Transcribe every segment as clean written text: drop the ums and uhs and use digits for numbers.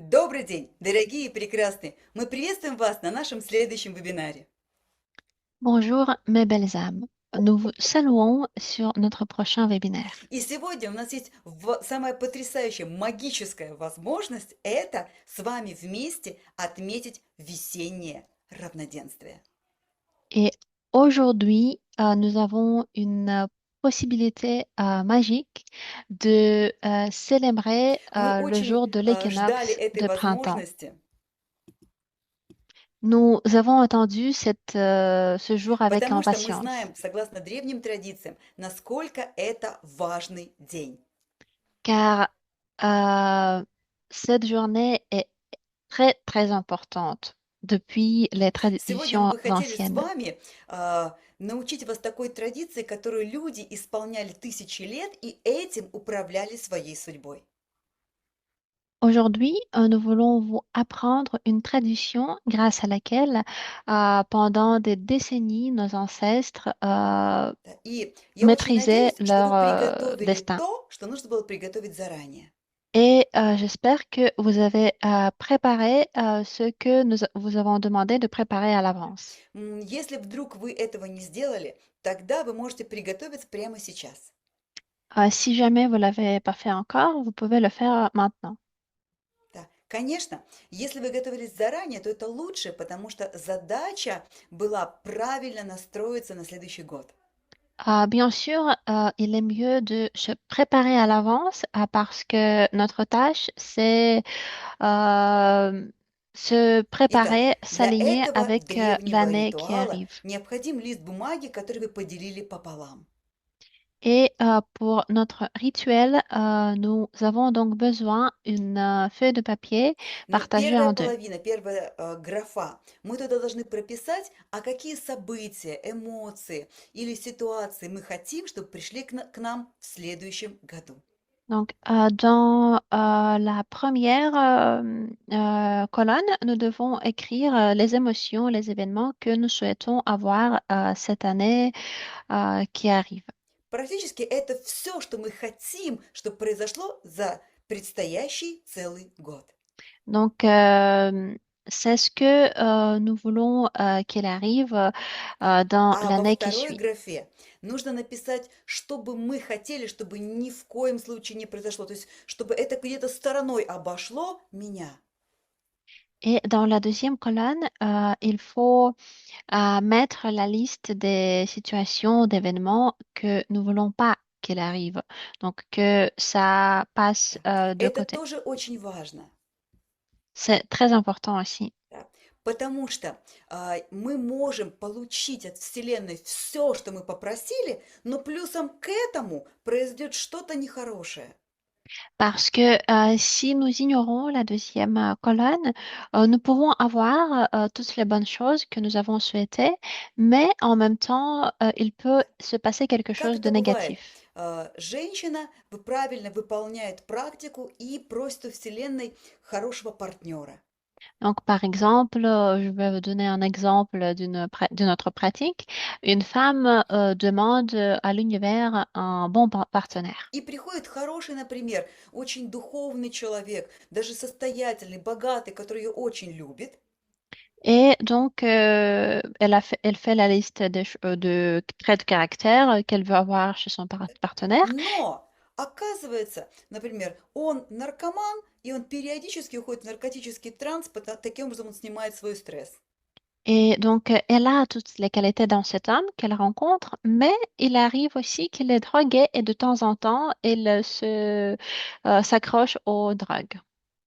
Добрый день, дорогие и прекрасные! Мы приветствуем вас на нашем следующем вебинаре. Bonjour mes belles âmes. Nous vous saluons sur notre prochain webinaire. И сегодня у нас есть самая потрясающая магическая возможность – это с вами вместе отметить весеннее равноденствие. Et aujourd'hui, nous avons une possibilité magique de célébrer Мы le очень jour de ждали l'équinoxe этой de printemps. возможности, Nous avons attendu ce jour avec потому что мы impatience, знаем, согласно древним традициям, насколько это важный день. car euh, cette journée est très très importante depuis les Сегодня мы traditions бы хотели с anciennes. вами научить вас такой традиции, которую люди исполняли тысячи лет и этим управляли своей судьбой. Aujourd'hui, nous voulons vous apprendre une tradition grâce à laquelle, pendant des décennies, nos ancêtres Да. И я очень maîtrisaient надеюсь, что вы leur приготовили destin. то, что нужно было приготовить заранее. Et j'espère que vous avez préparé ce que vous avons demandé de préparer à l'avance. Если вдруг вы этого не сделали, тогда вы можете приготовиться прямо сейчас. Si jamais vous ne l'avez pas fait encore, vous pouvez le faire maintenant. Да. Конечно, если вы готовились заранее, то это лучше, потому что задача была правильно настроиться на следующий год. Bien sûr, il est mieux de se préparer à l'avance parce que notre tâche, c'est se Итак, préparer, для s'aligner этого avec древнего l'année qui ритуала arrive. необходим лист бумаги, который вы поделили пополам. Et pour notre rituel, nous avons donc besoin d'une feuille de papier Но partagée первая en deux. половина, первая графа, мы туда должны прописать, а какие события, эмоции или ситуации мы хотим, чтобы пришли к нам в следующем году. Donc, dans la première colonne, nous devons écrire les émotions, les événements que nous souhaitons avoir cette année qui arrive. Практически это все, что мы хотим, чтобы произошло за предстоящий целый год. Donc, c'est ce que nous voulons qu'il arrive dans А во l'année qui второй suit. графе нужно написать, что бы мы хотели, чтобы ни в коем случае не произошло. То есть, чтобы это где-то стороной обошло меня. Et dans la deuxième colonne, il faut mettre la liste des situations, d'événements que nous voulons pas qu'il arrive. Donc, que ça passe Да. de Это côté. тоже очень важно. C'est très important aussi. Да. Потому что мы можем получить от Вселенной все, что мы попросили, но плюсом к этому произойдет что-то нехорошее. Parce que si nous ignorons la deuxième colonne, nous pouvons avoir toutes les bonnes choses que nous avons souhaitées, mais en même temps, il peut se passer quelque Как chose de это бывает? négatif. Женщина правильно выполняет практику и просит у Вселенной хорошего партнера. Donc, par exemple, je vais vous donner un exemple d'une autre pratique. Une femme demande à l'univers un bon partenaire. И приходит хороший, например, очень духовный человек, даже состоятельный, богатый, который ее очень любит. Et donc, elle fait la liste de traits de caractère qu'elle veut avoir chez son partenaire. Но оказывается, например, он наркоман, и он периодически уходит в наркотический транс, таким образом он снимает свой стресс. Et donc, elle a toutes les qualités dans cet homme qu'elle rencontre, mais il arrive aussi qu'il est drogué et de temps en temps, s'accroche aux drogues.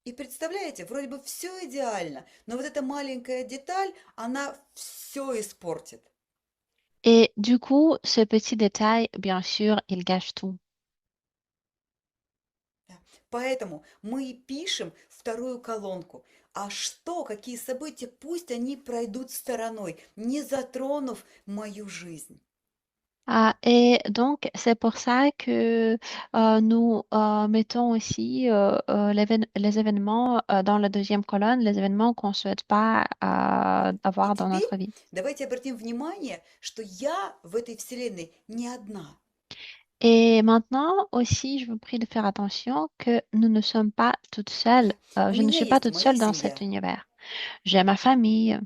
И представляете, вроде бы все идеально, но вот эта маленькая деталь, она все испортит. Et du coup, ce petit détail, bien sûr, il gâche tout. Да. Поэтому мы и пишем вторую колонку. А что, какие события, пусть они пройдут стороной, не затронув мою жизнь. Et donc, c'est pour ça que nous mettons aussi les événements dans la deuxième colonne, les événements qu'on ne souhaite pas Да. И avoir dans теперь notre vie. давайте обратим внимание, что я в этой вселенной не одна. Et maintenant aussi, je vous prie de faire attention que nous ne sommes pas toutes seules. Да, у Je ne меня suis pas есть toute моя seule dans cet семья, univers. J'ai ma famille,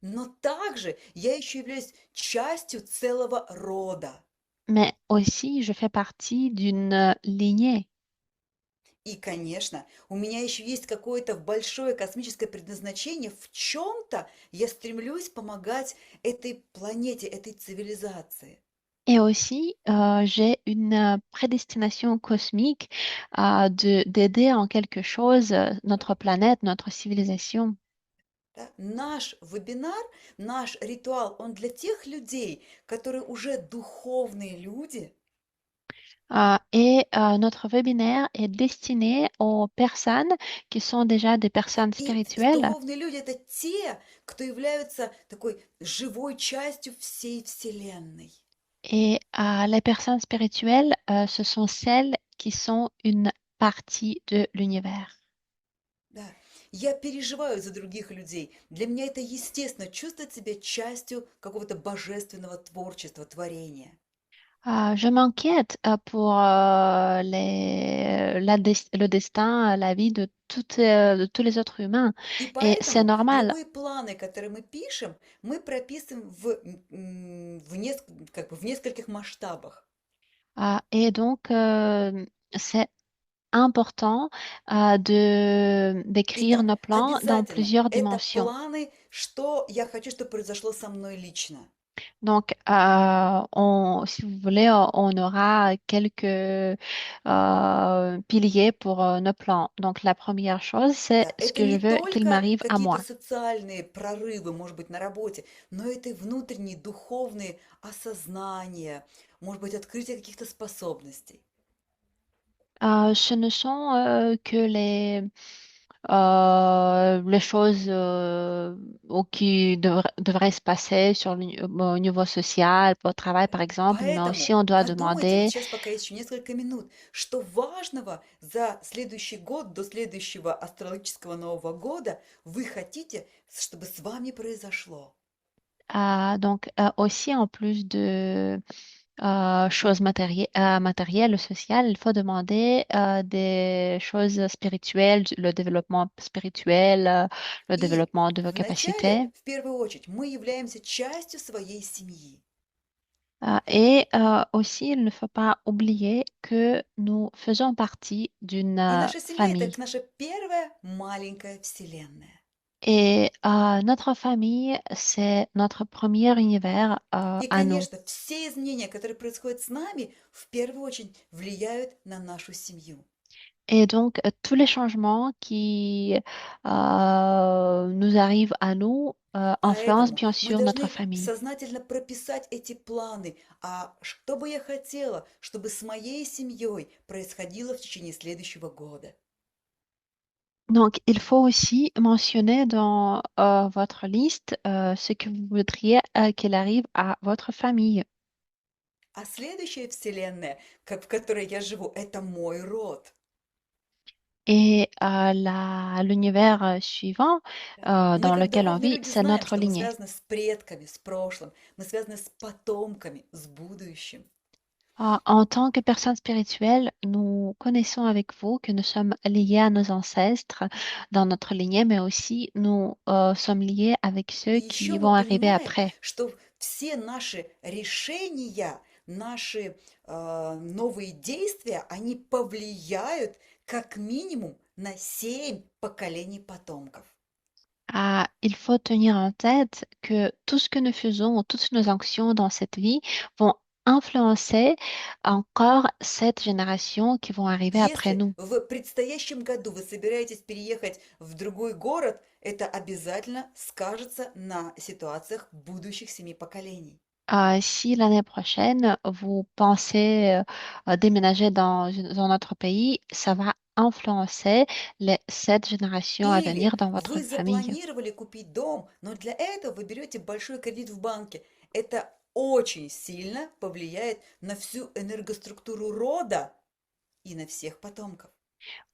но также я еще являюсь частью целого рода. mais aussi je fais partie d'une lignée. И, конечно, у меня еще есть какое-то большое космическое предназначение. В чем-то я стремлюсь помогать этой планете, этой цивилизации. Et aussi, j'ai une prédestination cosmique d'aider en quelque chose notre planète, notre civilisation. Да? Наш вебинар, наш ритуал, он для тех людей, которые уже духовные люди, Notre webinaire est destiné aux personnes qui sont déjà des да? personnes И spirituelles. духовные люди– это те, кто являются такой живой частью всей Вселенной. Les personnes spirituelles, ce sont celles qui sont une partie de l'univers. Да, я переживаю за других людей. Для меня это естественно чувствовать себя частью какого-то божественного творчества, творения. Je m'inquiète pour le destin, la vie de tous les autres humains. И Et c'est поэтому normal. любые планы, которые мы пишем, мы прописываем как бы в нескольких масштабах. Et donc, c'est important И d'écrire да, nos plans dans обязательно, plusieurs это dimensions. планы, что я хочу, чтобы произошло со мной лично. Donc, si vous voulez, on aura quelques piliers pour nos plans. Donc, la première chose, c'est Да, ce это que je не veux qu'il только m'arrive à какие-то moi. социальные прорывы, может быть, на работе, но это и внутренние духовные осознания, может быть, открытие каких-то способностей. Ce ne sont que les choses devraient se passer au niveau social, au travail, par exemple, mais aussi Поэтому on doit подумайте, вот demander. сейчас пока есть еще несколько минут, что важного за следующий год, до следующего астрологического Нового года вы хотите, чтобы с вами произошло. Aussi, en plus de choses matérielles ou sociales, il faut demander des choses spirituelles, le développement spirituel, le И développement de vos вначале, capacités. в первую очередь, мы являемся частью своей семьи. Aussi, il ne faut pas oublier que nous faisons partie d'une И наша семья– это famille. как наша первая маленькая вселенная. Notre famille, c'est notre premier univers И, à nous. конечно, все изменения, которые происходят с нами, в первую очередь влияют на нашу семью. Et donc, tous les changements qui nous arrivent à nous influencent Поэтому bien мы sûr notre должны famille. сознательно прописать эти планы. А что бы я хотела, чтобы с моей семьей происходило в течение следующего года? Donc, il faut aussi mentionner dans votre liste ce que vous voudriez qu'il arrive à votre famille. А следующая вселенная, в которой я живу, это мой род. L'univers suivant Да. Мы, dans как lequel on духовные vit, люди, c'est знаем, notre что мы lignée. связаны с предками, с прошлым, мы связаны с потомками, с будущим. En tant que personne spirituelle, nous connaissons avec vous que nous sommes liés à nos ancêtres dans notre lignée, mais aussi nous sommes liés avec И ceux еще qui мы vont arriver понимаем, après. что все наши решения, наши новые действия, они повлияют как минимум на 7 поколений потомков. Il faut tenir en tête que tout ce que nous faisons, toutes nos actions dans cette vie vont influencer encore cette génération qui vont arriver après Если nous. в предстоящем году вы собираетесь переехать в другой город, это обязательно скажется на ситуациях будущих 7 поколений. Si l'année prochaine, vous pensez déménager dans notre pays, ça va influencer cette génération à Или venir dans votre вы famille. запланировали купить дом, но для этого вы берете большой кредит в банке. Это очень сильно повлияет на всю энергоструктуру рода и на всех потомков.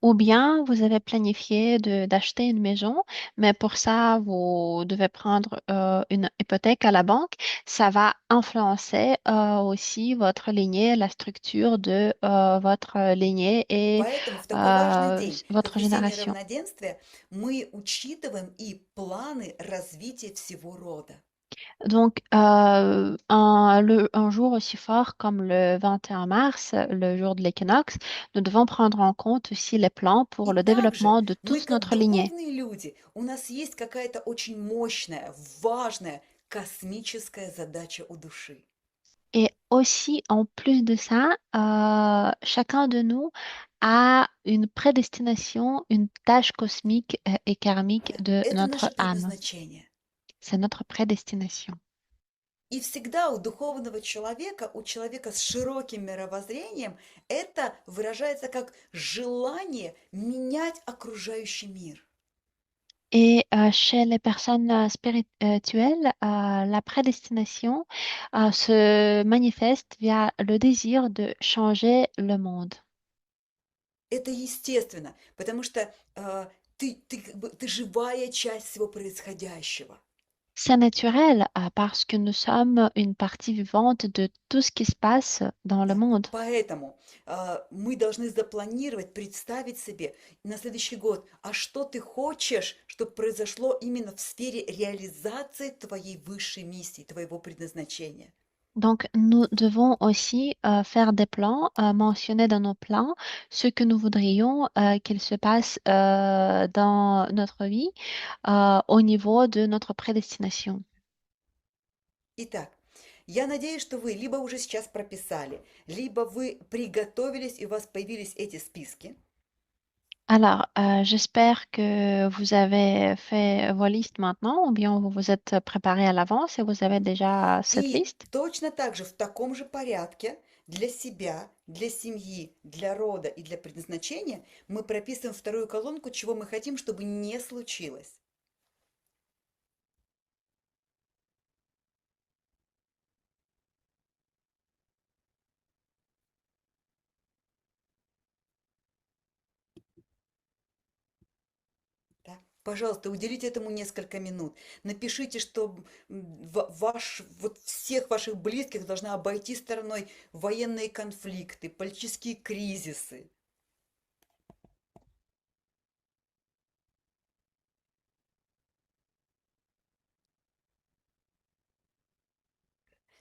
Ou bien vous avez planifié d'acheter une maison, mais pour ça, vous devez prendre une hypothèque à la banque. Ça va influencer aussi votre lignée, la structure de votre lignée et Поэтому в такой важный день, votre как весеннее génération. равноденствие, мы учитываем и планы развития всего рода. Donc, un jour aussi fort comme le 21 mars, le jour de l'équinoxe, nous devons prendre en compte aussi les plans И pour le также développement de мы, toute как notre lignée. духовные люди, у нас есть какая-то очень мощная, важная космическая задача у души. Et aussi, en plus de ça, chacun de nous a une prédestination, une tâche cosmique et karmique Да. de Это notre наше âme. предназначение. C'est notre prédestination. И всегда у духовного человека, у человека с широким мировоззрением, это выражается как желание менять окружающий мир. Et chez les personnes spirituelles, la prédestination se manifeste via le désir de changer le monde. Это естественно, потому что ты, как бы, ты живая часть всего происходящего. C'est naturel parce que nous sommes une partie vivante de tout ce qui se passe dans le Да. monde. Поэтому мы должны запланировать, представить себе на следующий год, а что ты хочешь, чтобы произошло именно в сфере реализации твоей высшей миссии, твоего предназначения. Donc, nous devons aussi faire des plans, mentionner dans nos plans ce que nous voudrions qu'il se passe dans notre vie au niveau de notre prédestination. Итак, я надеюсь, что вы либо уже сейчас прописали, либо вы приготовились и у вас появились эти списки. Alors, j'espère que vous avez fait vos listes maintenant, ou bien vous vous êtes préparé à l'avance et vous avez déjà cette И liste. точно так же в таком же порядке для себя, для семьи, для рода и для предназначения мы прописываем вторую колонку, чего мы хотим, чтобы не случилось. Да? Пожалуйста, уделите этому несколько минут. Напишите, что вот всех ваших близких должна обойти стороной военные конфликты, политические кризисы.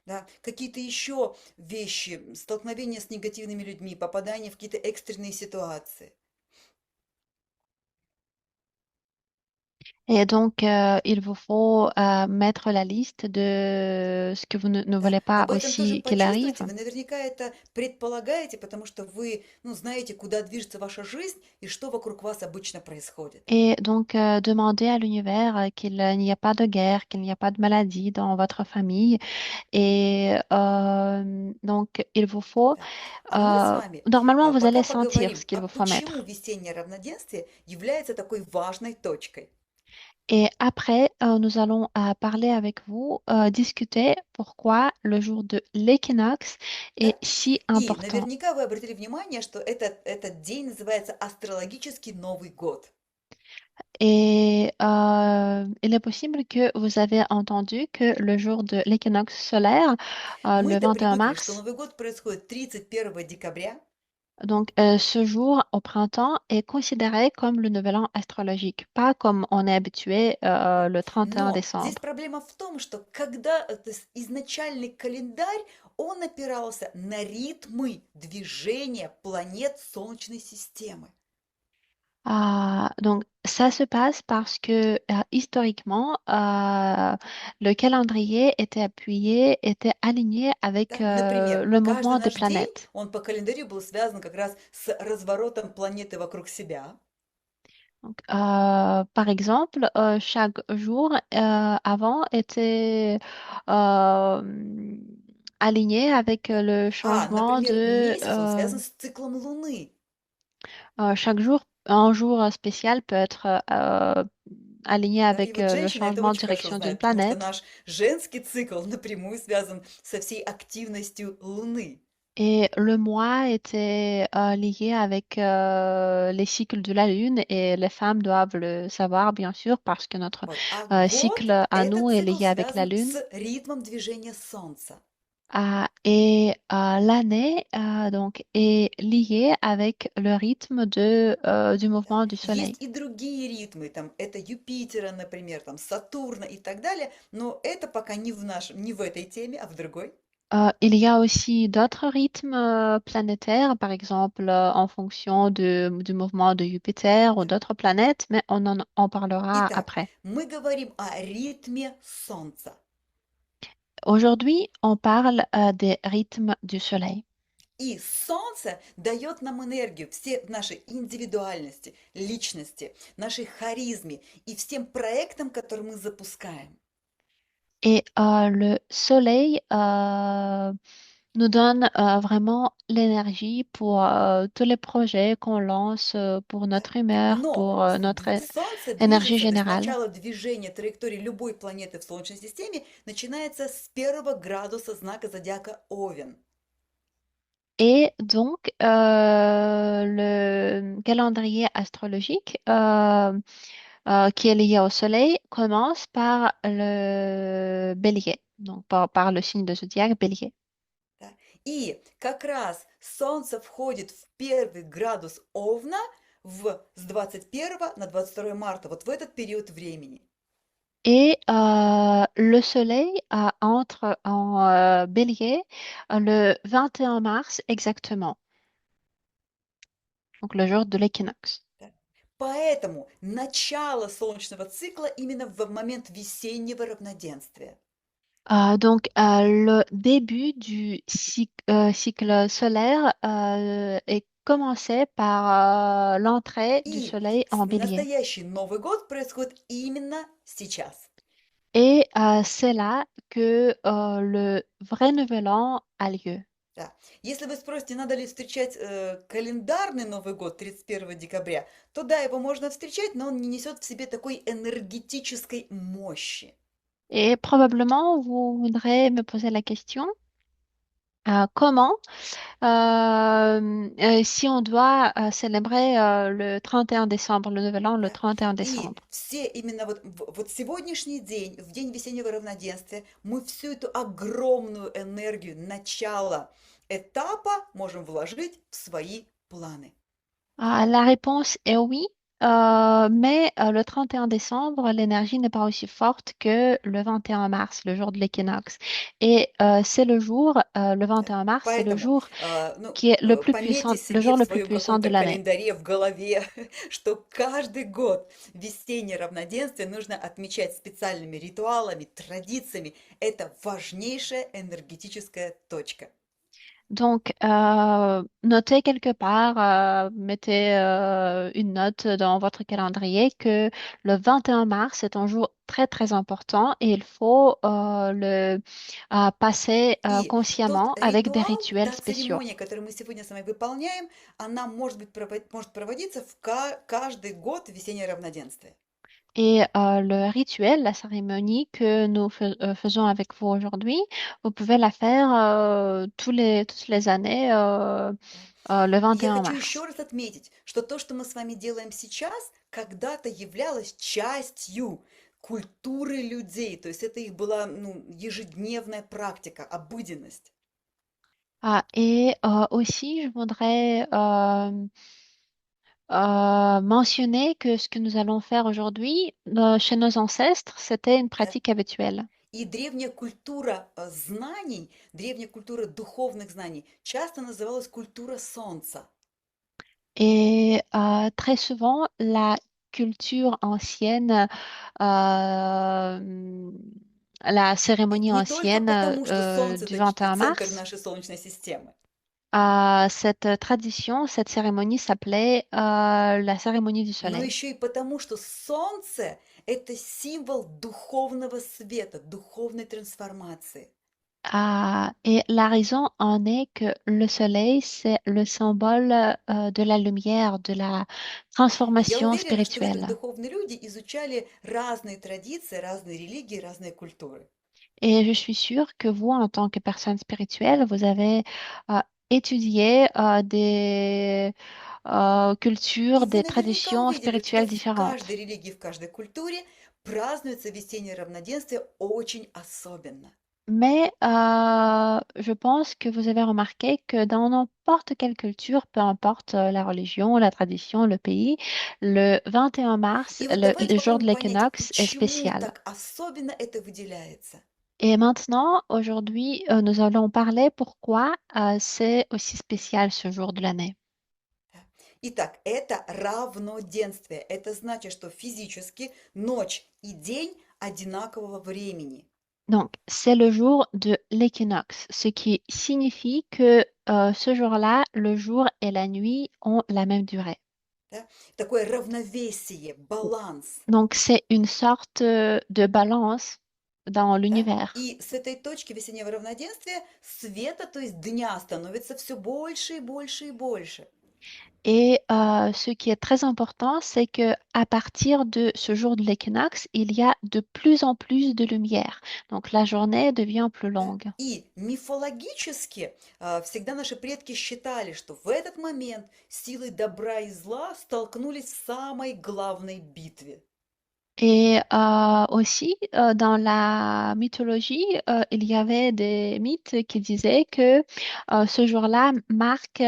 Да, какие-то еще вещи, столкновения с негативными людьми, попадание в какие-то экстренные ситуации. Et donc, il vous faut mettre la liste de ce que vous ne Да, voulez pas об этом тоже aussi qu'il arrive. почувствуйте. Вы наверняка это предполагаете, потому что вы, ну, знаете, куда движется ваша жизнь и что вокруг вас обычно происходит. Et donc, demandez à l'univers qu'il n'y a pas de guerre, qu'il n'y a pas de maladie dans votre famille. Et donc, il vous faut, Да. А мы с вами normalement, vous allez пока sentir поговорим, ce qu'il а vous faut почему mettre. весеннее равноденствие является такой важной точкой. Et après, nous allons parler avec vous, discuter pourquoi le jour de l'équinoxe est Да? si И important. наверняка вы обратили внимание, что этот день называется астрологический Новый год. Et il est possible que vous avez entendu que le jour de l'équinoxe solaire, le Мы-то 21 привыкли, что mars, Новый год происходит 31 декабря. donc ce jour au printemps est considéré comme le nouvel an astrologique, pas comme on est habitué Да. le 31 Но здесь décembre. проблема в том, что когда то есть изначальный календарь, он опирался на ритмы движения планет Солнечной системы. Donc ça se passe parce que historiquement, le calendrier était appuyé, était aligné avec Да? Например, le каждый mouvement des наш день, planètes. он по календарю был связан как раз с разворотом планеты вокруг себя. Donc, par exemple, chaque jour avant était euh, aligné avec le А, changement например, de месяц, он связан с циклом Луны. chaque jour. Un jour spécial peut être aligné Да? И avec вот le женщины это changement de очень хорошо direction d'une знают, потому что planète. наш женский цикл напрямую связан со всей активностью Луны. Et le mois était lié avec les cycles de la Lune et les femmes doivent le savoir, bien sûr, parce que notre Вот. А cycle год– à это nous est цикл lié avec la связан Lune. с ритмом движения Солнца. L'année donc est liée avec le rythme du Да. mouvement du Есть Soleil. и другие ритмы, там, это Юпитера, например, там, Сатурна и так далее, но это пока не в нашем, не в этой теме, а в другой. Il y a aussi d'autres rythmes planétaires, par exemple en fonction du mouvement de Jupiter ou Да. d'autres planètes, mais on en parlera Итак, après. мы говорим о ритме Солнца. Aujourd'hui, on parle des rythmes du Soleil. И Солнце дает нам энергию, все нашей индивидуальности, личности, нашей харизме и всем проектам, которые мы запускаем. Et le Soleil nous donne vraiment l'énergie pour tous les projets qu'on lance, pour Да. notre humeur, Но pour notre Солнце énergie движется, то есть générale. начало движения траектории любой планеты в Солнечной системе начинается с первого градуса знака зодиака Овен. Et donc, le calendrier astrologique qui est lié au Soleil commence par le Bélier, donc par le signe de zodiaque Bélier. Да. И как раз Солнце входит в первый градус Овна с 21 на 22 марта, вот в этот период времени. Et le Soleil entre en Bélier le 21 mars exactement, donc le jour de l'équinoxe. Да. Поэтому начало солнечного цикла именно в момент весеннего равноденствия. Donc, le début du cycle solaire est commencé par l'entrée du И Soleil en Bélier. настоящий Новый год происходит именно сейчас. Et c'est là que le vrai Nouvel An a lieu. Да. Если вы спросите, надо ли встречать календарный Новый год 31 декабря, то да, его можно встречать, но он не несет в себе такой энергетической мощи. Et probablement, vous voudrez me poser la question, comment, si on doit célébrer le 31 décembre, le Nouvel An, le Да. 31 И décembre. все именно вот сегодняшний день, в день весеннего равноденствия, мы всю эту огромную энергию начала этапа можем вложить в свои планы. La réponse est oui, mais le 31 décembre, l'énergie n'est pas aussi forte que le 21 mars, le jour de l'équinoxe. Et c'est le Да. 21 mars, c'est le Poэтому, jour qui est le plus пометьте puissant, le себе jour в le plus своем puissant de каком-то l'année. календаре, в голове, что каждый год весеннее равноденствие нужно отмечать специальными ритуалами, традициями. Это важнейшая энергетическая точка. Donc, notez quelque part, mettez une note dans votre calendrier que le 21 mars est un jour très, très important et il faut passer И тот consciemment avec des ритуал, rituels та spéciaux. церемония, которую мы сегодня с вами выполняем, она может быть может проводиться в каждый год весеннее равноденствие. Et le rituel, la cérémonie que nous faisons avec vous aujourd'hui, vous pouvez la faire toutes les années Да. le И я 21 хочу еще mars. раз отметить, что то, что мы с вами делаем сейчас, когда-то являлось частью культуры людей. То есть это их была ну, ежедневная практика, обыденность. Et aussi, je voudrais mentionner que ce que nous allons faire aujourd'hui, chez nos ancêtres, c'était une Да. pratique habituelle. И древняя культура знаний, древняя культура духовных знаний часто называлась культура солнца. Et très souvent, la culture ancienne, la cérémonie Не только ancienne потому, что Солнце– du это 21 центр mars, нашей Солнечной системы, cette tradition, cette cérémonie s'appelait la cérémonie du но soleil. еще и потому, что Солнце– это символ духовного света, духовной трансформации. Et la raison en est que le soleil, c'est le symbole de la lumière, de la И я transformation уверена, что вы, как spirituelle. духовные люди, изучали разные традиции, разные религии, разные культуры. Et je suis sûre que vous, en tant que personne spirituelle, vous avez étudier des И cultures, вы des наверняка traditions увидели, что spirituelles в différentes. каждой религии, в каждой культуре празднуется весеннее равноденствие очень особенно. Mais je pense que vous avez remarqué que dans n'importe quelle culture, peu importe la religion, la tradition, le pays, le 21 mars, И вот давайте le jour de попробуем понять, l'équinoxe est почему spécial. так особенно это выделяется. Et maintenant, aujourd'hui, nous allons parler pourquoi c'est aussi spécial ce jour de l'année. Да. Итак, это равноденствие. Это значит, что физически ночь и день одинакового времени. Donc, c'est le jour de l'équinoxe, ce qui signifie que ce jour-là, le jour et la nuit ont la même durée. Да? Такое равновесие, баланс. Donc, c'est une sorte de balance dans Да? l'univers. И с этой точки весеннего равноденствия света, то есть дня, становится все больше и больше и больше. Et ce qui est très important, c'est que à partir de ce jour de l'équinoxe, il y a de plus en plus de lumière. Donc, la journée devient plus Да? longue. И мифологически всегда наши предки считали, что в этот момент силы добра и зла столкнулись в самой главной битве. Et aussi, dans la mythologie, il y avait des mythes qui disaient que ce jour-là marque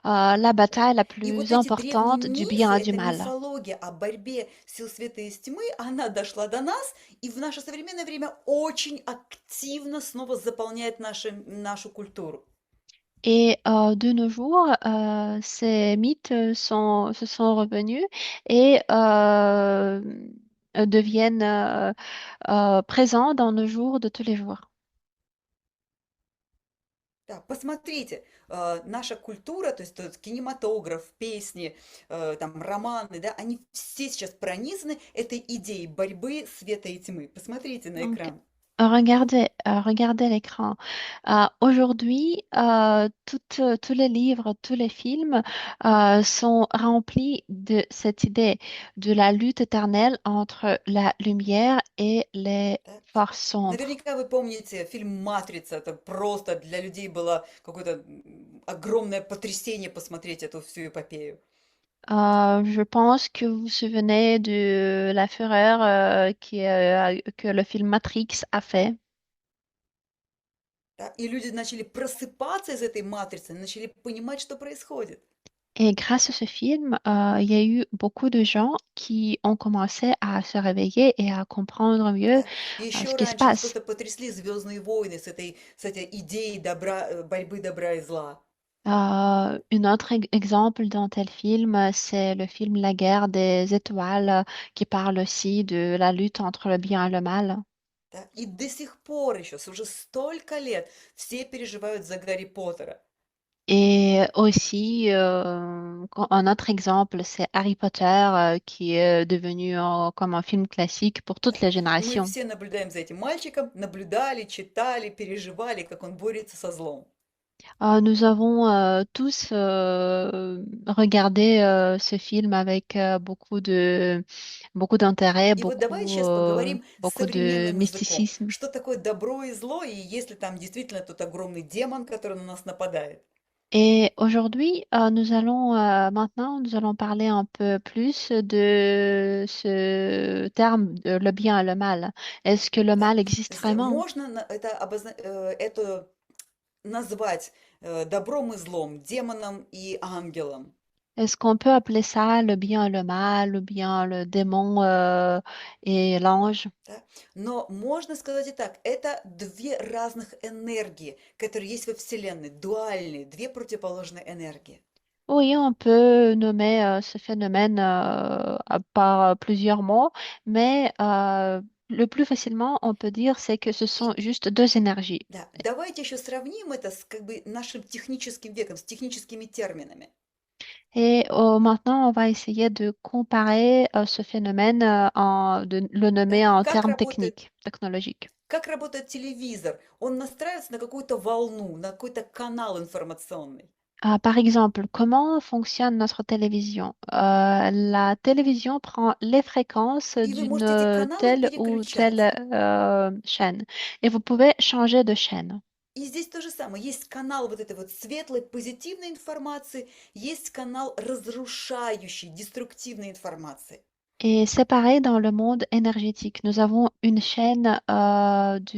la Да? bataille la И вот plus эти древние importante du bien мифы, et du эта mal. мифология о борьбе сил света и тьмы, она дошла до нас и в наше современное время очень активно снова заполняет нашу культуру. Et de nos jours, ces mythes se sont revenus et deviennent présents dans nos jours de tous les jours. Да, посмотрите, наша культура, то есть кинематограф, песни, там, романы, да, они все сейчас пронизаны этой идеей борьбы света и тьмы. Посмотрите на Donc, экран. regardez l'écran. Aujourd'hui, tous les livres, tous les films sont remplis de cette idée de la lutte éternelle entre la lumière et les Да. forces sombres. Наверняка вы помните фильм «Матрица». Это просто для людей было какое-то огромное потрясение посмотреть эту всю эпопею. Je pense que vous vous souvenez de la fureur que le film Matrix a fait. Да. И люди начали просыпаться из этой матрицы, начали понимать, что происходит. Et grâce à ce film, il y a eu beaucoup de gens qui ont commencé à se réveiller et à comprendre mieux Да. И ce еще qui se раньше нас passe. просто потрясли «Звездные войны» с этой идеей добра, борьбы добра и зла. Un autre exemple dans tel film, c'est le film La guerre des étoiles, qui parle aussi de la lutte entre le bien et le mal. Да. И до сих пор еще, уже столько лет, все переживают за Гарри Поттера. Et aussi, un autre exemple, c'est Harry Potter, qui est devenu comme un film classique pour toutes Да. les И мы générations. все наблюдаем за этим мальчиком, наблюдали, читали, переживали, как он борется со злом. Nous avons tous regardé ce film avec beaucoup d'intérêt, И вот давай сейчас поговорим beaucoup de современным языком. mysticisme. Что такое добро и зло, и есть ли там действительно тот огромный демон, который на нас нападает? Et aujourd'hui, maintenant, nous allons parler un peu plus de ce terme, le bien et le mal. Est-ce que le Да? mal existe vraiment? Можно это назвать добром и злом, демоном и ангелом. Est-ce qu'on peut appeler ça le bien et le mal, ou bien le démon, et l'ange? Да? Но можно сказать и так, это две разных энергии, которые есть во Вселенной, дуальные, две противоположные энергии. Oui, on peut nommer ce phénomène par plusieurs mots, mais le plus facilement, on peut dire c'est que ce И sont juste deux énergies. да, давайте еще сравним это с как бы нашим техническим веком, с техническими терминами. Et maintenant, on va essayer de comparer ce phénomène, de le Да? nommer en termes techniques, technologiques. Как работает телевизор? Он настраивается на какую-то волну, на какой-то канал информационный. Par exemple, comment fonctionne notre télévision? La télévision prend les fréquences И вы d'une можете эти каналы telle ou telle переключать. chaîne et vous pouvez changer de chaîne. И здесь то же самое. Есть канал вот этой вот светлой, позитивной информации, есть канал разрушающей, деструктивной информации. Et c'est pareil dans le monde énergétique. Nous avons une chaîne avec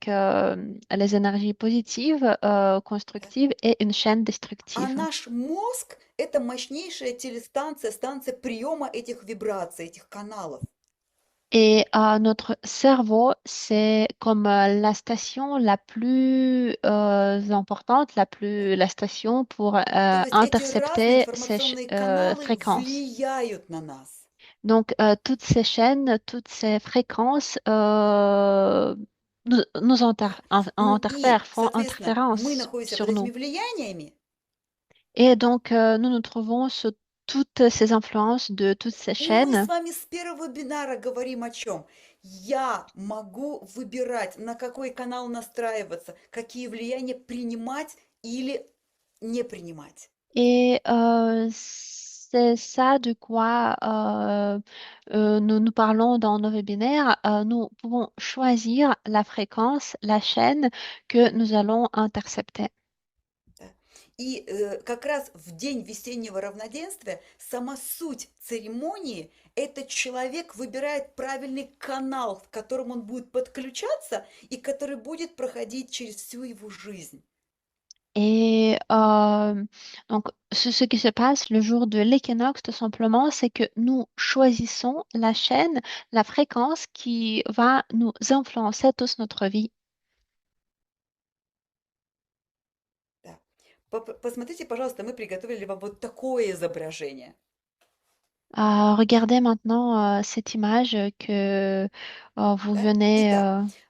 les énergies positives, Да. constructives, et une chaîne А destructive. наш мозг– это мощнейшая телестанция, станция приема этих вибраций, этих каналов. Et notre cerveau, c'est comme la station la plus importante, Да. la station pour То есть эти разные intercepter ces информационные каналы fréquences. влияют на нас. Donc, toutes ces chaînes, toutes ces fréquences nous Да. interfèrent, И, font соответственно, мы interférence находимся под sur этими nous. влияниями. Et donc, nous nous trouvons sous toutes ces influences de toutes ces И мы с chaînes. вами с первого вебинара говорим о чем? Я могу выбирать, на какой канал настраиваться, какие влияния принимать или не принимать. Et c'est ça de quoi nous parlons dans nos webinaires. Nous pouvons choisir la fréquence, la chaîne que nous allons intercepter. Да. И как раз в день весеннего равноденствия сама суть церемонии– это человек выбирает правильный канал, в котором он будет подключаться и который будет проходить через всю его жизнь. Et donc, ce qui se passe le jour de l'équinoxe, tout simplement, c'est que nous choisissons la chaîne, la fréquence qui va nous influencer toute notre vie. Да. Посмотрите, пожалуйста, мы приготовили вам вот такое изображение. Regardez maintenant cette image que vous Да? venez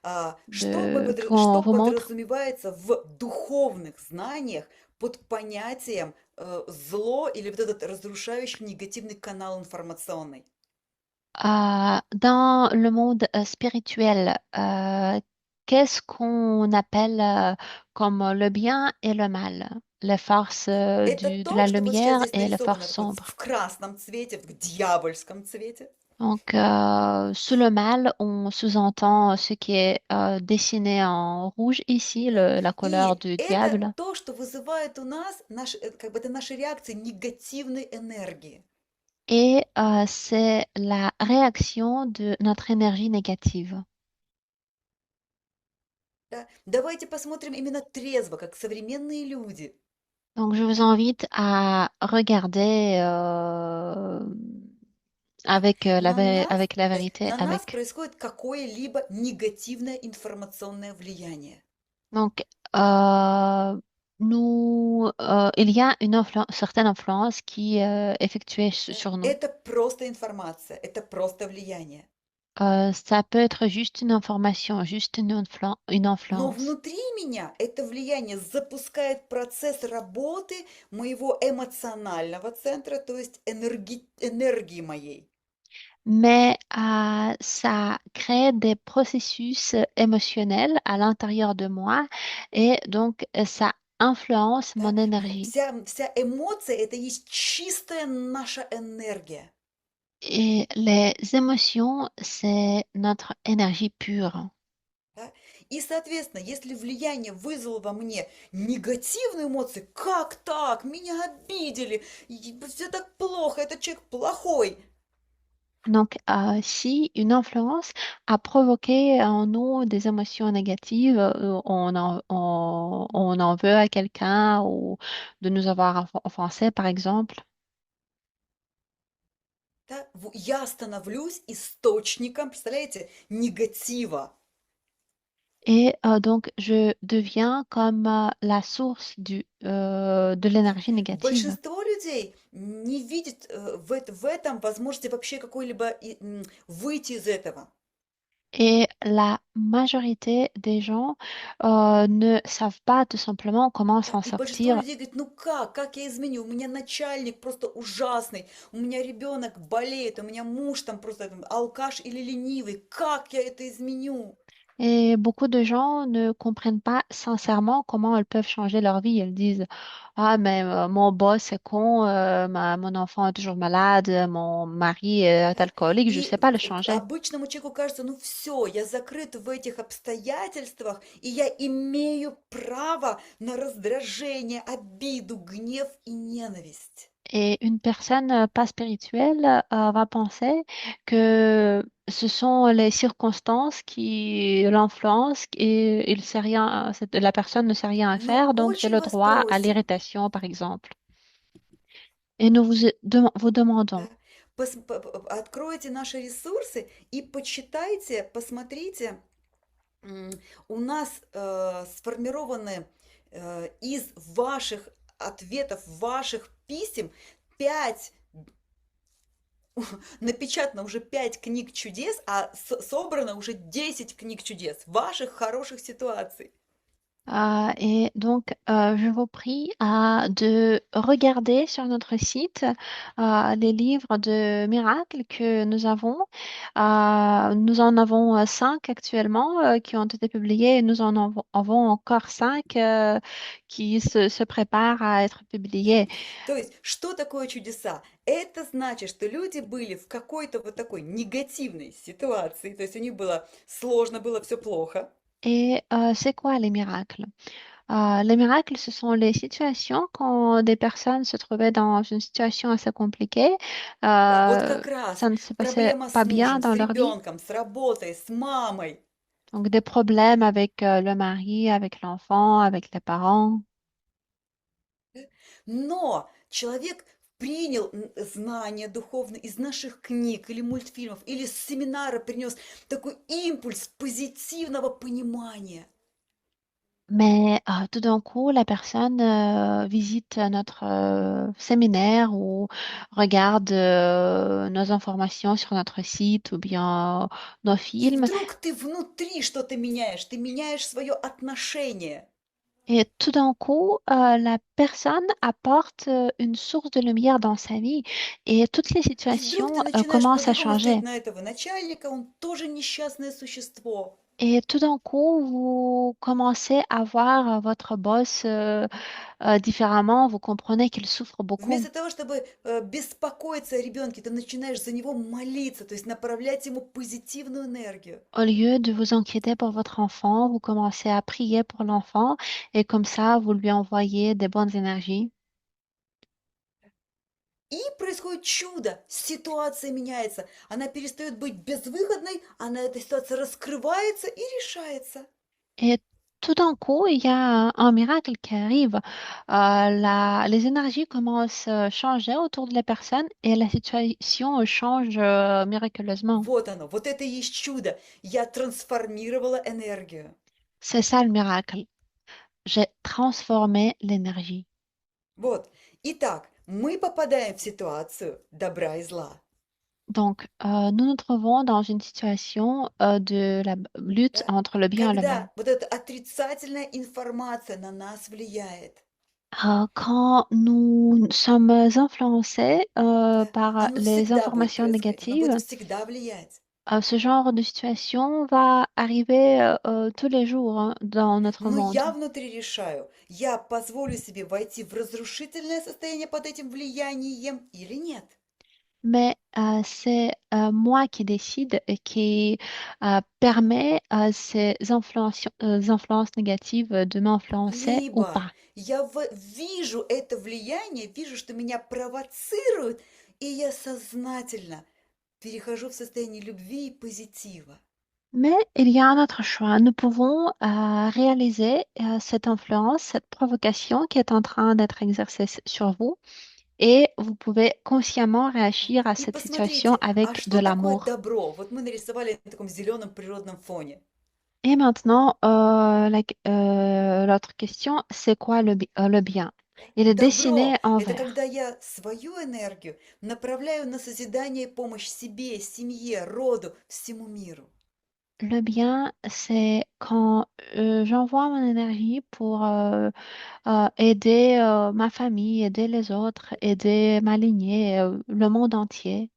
Итак, что qu'on vous montre. подразумевается в духовных знаниях под понятием зло или вот этот разрушающий негативный канал информационный? Dans le monde spirituel, qu'est-ce qu'on appelle comme le bien et le mal, les forces Это de то, la что вот сейчас lumière здесь et les нарисовано forces такой sombres? в красном цвете, в дьявольском цвете. Donc, sous le mal, on sous-entend ce qui est dessiné en rouge ici, Да. la couleur И du это diable. то, что вызывает у нас, как бы это наши реакции негативной энергии. Et c'est la réaction de notre énergie négative. Да? Давайте посмотрим именно трезво, как современные люди. Donc, je vous invite à regarder avec, avec la Да, vérité, на нас avec. происходит какое-либо негативное информационное влияние. Donc, euh, il y a une certaine influence qui est effectuée Да. sur nous. Это просто информация, это просто влияние. Ça peut être juste une information, juste une Но influence. внутри меня это влияние запускает процесс работы моего эмоционального центра, то есть энергии моей. Mais ça crée des processus émotionnels à l'intérieur de moi et donc ça influence Да? mon énergie. Вся эмоция– это есть чистая наша энергия. Et les émotions, c'est notre énergie pure. Да? И, соответственно, если влияние вызвало во мне негативные эмоции, как так, меня обидели, все так плохо, этот человек плохой, Donc, si une influence a provoqué en nous des émotions négatives, on en veut à quelqu'un ou de nous avoir offensé, par exemple. да, я становлюсь источником, представляете, негатива. Et donc, je deviens comme la source de Да. l'énergie négative. Большинство людей не видит в этом возможности вообще какой-либо выйти из этого. Et la majorité des gens ne savent pas tout simplement comment Да, s'en и большинство sortir. людей говорит, ну как я изменю? У меня начальник просто ужасный, у меня ребенок болеет, у меня муж там просто там алкаш или ленивый, как я это изменю? Et beaucoup de gens ne comprennent pas sincèrement comment elles peuvent changer leur vie. Elles disent, ah, mais mon boss est con, mon enfant est toujours malade, mon mari est Да? alcoolique, je ne И sais pas le changer. обычному человеку кажется, ну все, я закрыт в этих обстоятельствах, и я имею право на раздражение, обиду, гнев и ненависть. Et une personne pas spirituelle va penser que ce sont les circonstances qui l'influencent et il sait rien, la personne ne sait rien à Но faire, donc j'ai очень le вас droit à просим, l'irritation, par exemple. Et nous vous demandons. да, откройте наши ресурсы и почитайте, посмотрите. У нас сформированы из ваших ответов, ваших писем 5, напечатано уже 5 книг чудес, а собрано уже 10 книг чудес, ваших хороших ситуаций. Et donc, je vous prie de regarder sur notre site les livres de miracles que nous avons. Nous en avons 5 actuellement qui ont été publiés et nous avons encore 5 qui se préparent à être Да. publiés. То есть, что такое чудеса? Это значит, что люди были в какой-то вот такой негативной ситуации, то есть у них было сложно, было все плохо. Et c'est quoi les miracles? Les miracles, ce sont les situations quand des personnes se trouvaient dans une situation assez compliquée, Да, вот euh, как раз ça ne se passait проблема с pas bien мужем, dans с leur vie. ребенком, с работой, с мамой. Donc des problèmes avec le mari, avec l'enfant, avec les parents. Но человек принял знания духовные из наших книг или мультфильмов, или с семинара принес такой импульс позитивного понимания. Mais tout d'un coup, la personne visite notre séminaire ou regarde nos informations sur notre site ou bien nos И films. вдруг ты внутри что-то меняешь, ты меняешь свое отношение. Et tout d'un coup, la personne apporte une source de lumière dans sa vie et toutes les И вдруг ты situations начинаешь commencent à по-другому смотреть changer. на этого начальника, он тоже несчастное существо. Et tout d'un coup, vous commencez à voir votre boss différemment, vous comprenez qu'il souffre beaucoup. Вместо того, чтобы беспокоиться о ребенке, ты начинаешь за него молиться, то есть направлять ему позитивную энергию. Au lieu de vous inquiéter pour votre enfant, vous commencez à prier pour l'enfant et comme ça, vous lui envoyez des bonnes énergies. И происходит чудо, ситуация меняется, она перестает быть безвыходной, она эта ситуация раскрывается и решается. Et tout d'un coup, il y a un miracle qui arrive. Les énergies commencent à changer autour de la personne et la situation change miraculeusement. Вот оно, вот это и есть чудо. Я трансформировала энергию. C'est ça le miracle. J'ai transformé l'énergie. Вот. Итак, мы попадаем в ситуацию добра и зла. Donc, nous nous trouvons dans une situation de la lutte Да? entre le bien et le mal. Когда вот эта отрицательная информация на нас влияет, Quand nous sommes influencés да, par оно les всегда будет informations происходить, оно будет négatives, всегда влиять. ce genre de situation va arriver tous les jours hein, dans notre Но monde. я внутри решаю, я позволю себе войти в разрушительное состояние под этим влиянием или нет. Mais c'est moi qui décide et qui permet à ces influences négatives de m'influencer ou Либо pas. я вижу это влияние, вижу, что меня провоцируют, и я сознательно перехожу в состояние любви и позитива. Mais il y a un autre choix. Nous pouvons réaliser cette influence, cette provocation qui est en train d'être exercée sur vous et vous pouvez consciemment réagir à И cette situation посмотрите, а avec de что такое l'amour. добро? Вот мы нарисовали на таком зеленом природном фоне. Et maintenant, l'autre question, c'est quoi le bien? Il est dessiné Добро– en это когда vert. я свою энергию направляю на созидание и помощь себе, семье, роду, всему миру. Le bien, c'est quand j'envoie mon énergie pour aider ma famille, aider les autres, aider ma lignée, le monde entier.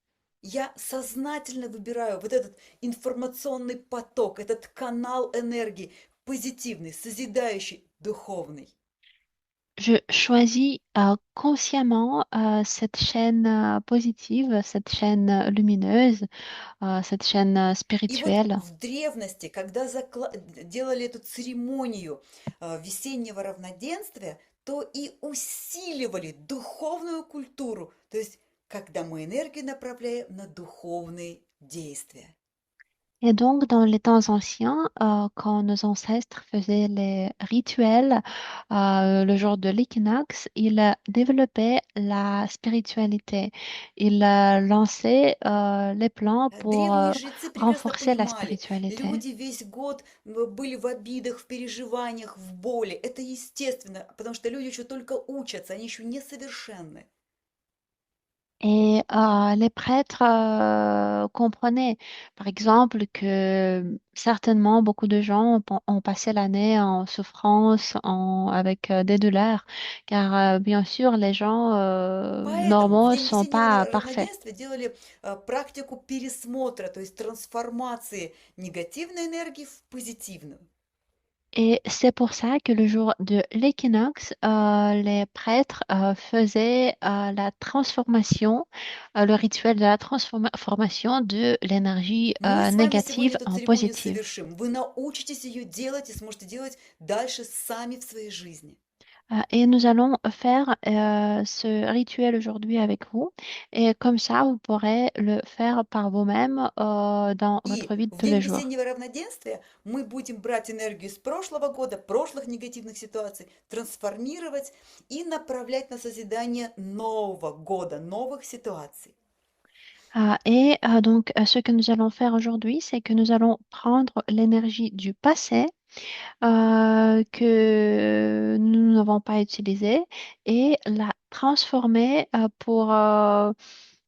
я сознательно выбираю вот этот информационный поток, этот канал энергии, позитивный, созидающий, духовный. Je choisis consciemment cette chaîne positive, cette chaîne lumineuse, cette chaîne И вот spirituelle. в древности, когда делали эту церемонию весеннего равноденствия, то и усиливали духовную культуру, то есть когда мы энергию направляем на духовные действия. Et donc, dans les temps anciens, quand nos ancêtres faisaient les rituels le jour de l'équinoxe, ils développaient la spiritualité. Ils lançaient les plans pour Древние жрецы прекрасно renforcer la понимали, spiritualité. люди весь год были в обидах, в переживаниях, в боли. Это естественно, потому что люди еще только учатся, они еще несовершенны. Et les prêtres comprenaient, par exemple, que certainement beaucoup de gens ont passé l'année en souffrance, avec des douleurs, car bien sûr, les gens Поэтому в normaux ne день sont весеннего pas parfaits. равноденствия делали практику пересмотра, то есть трансформации негативной энергии в позитивную. Et c'est pour ça que le jour de l'équinoxe, les prêtres faisaient la transformation, le rituel de la transformation de l'énergie Мы с вами сегодня négative эту en церемонию positive. совершим. Вы научитесь ее делать и сможете делать дальше сами в своей жизни. Et nous allons faire ce rituel aujourd'hui avec vous. Et comme ça, vous pourrez le faire par vous-même dans И votre vie de в tous день les jours. весеннего равноденствия мы будем брать энергию с прошлого года, прошлых негативных ситуаций, трансформировать и направлять на созидание нового года, новых ситуаций. Donc, ce que nous allons faire aujourd'hui, c'est que nous allons prendre l'énergie du passé que nous n'avons pas utilisée et la transformer pour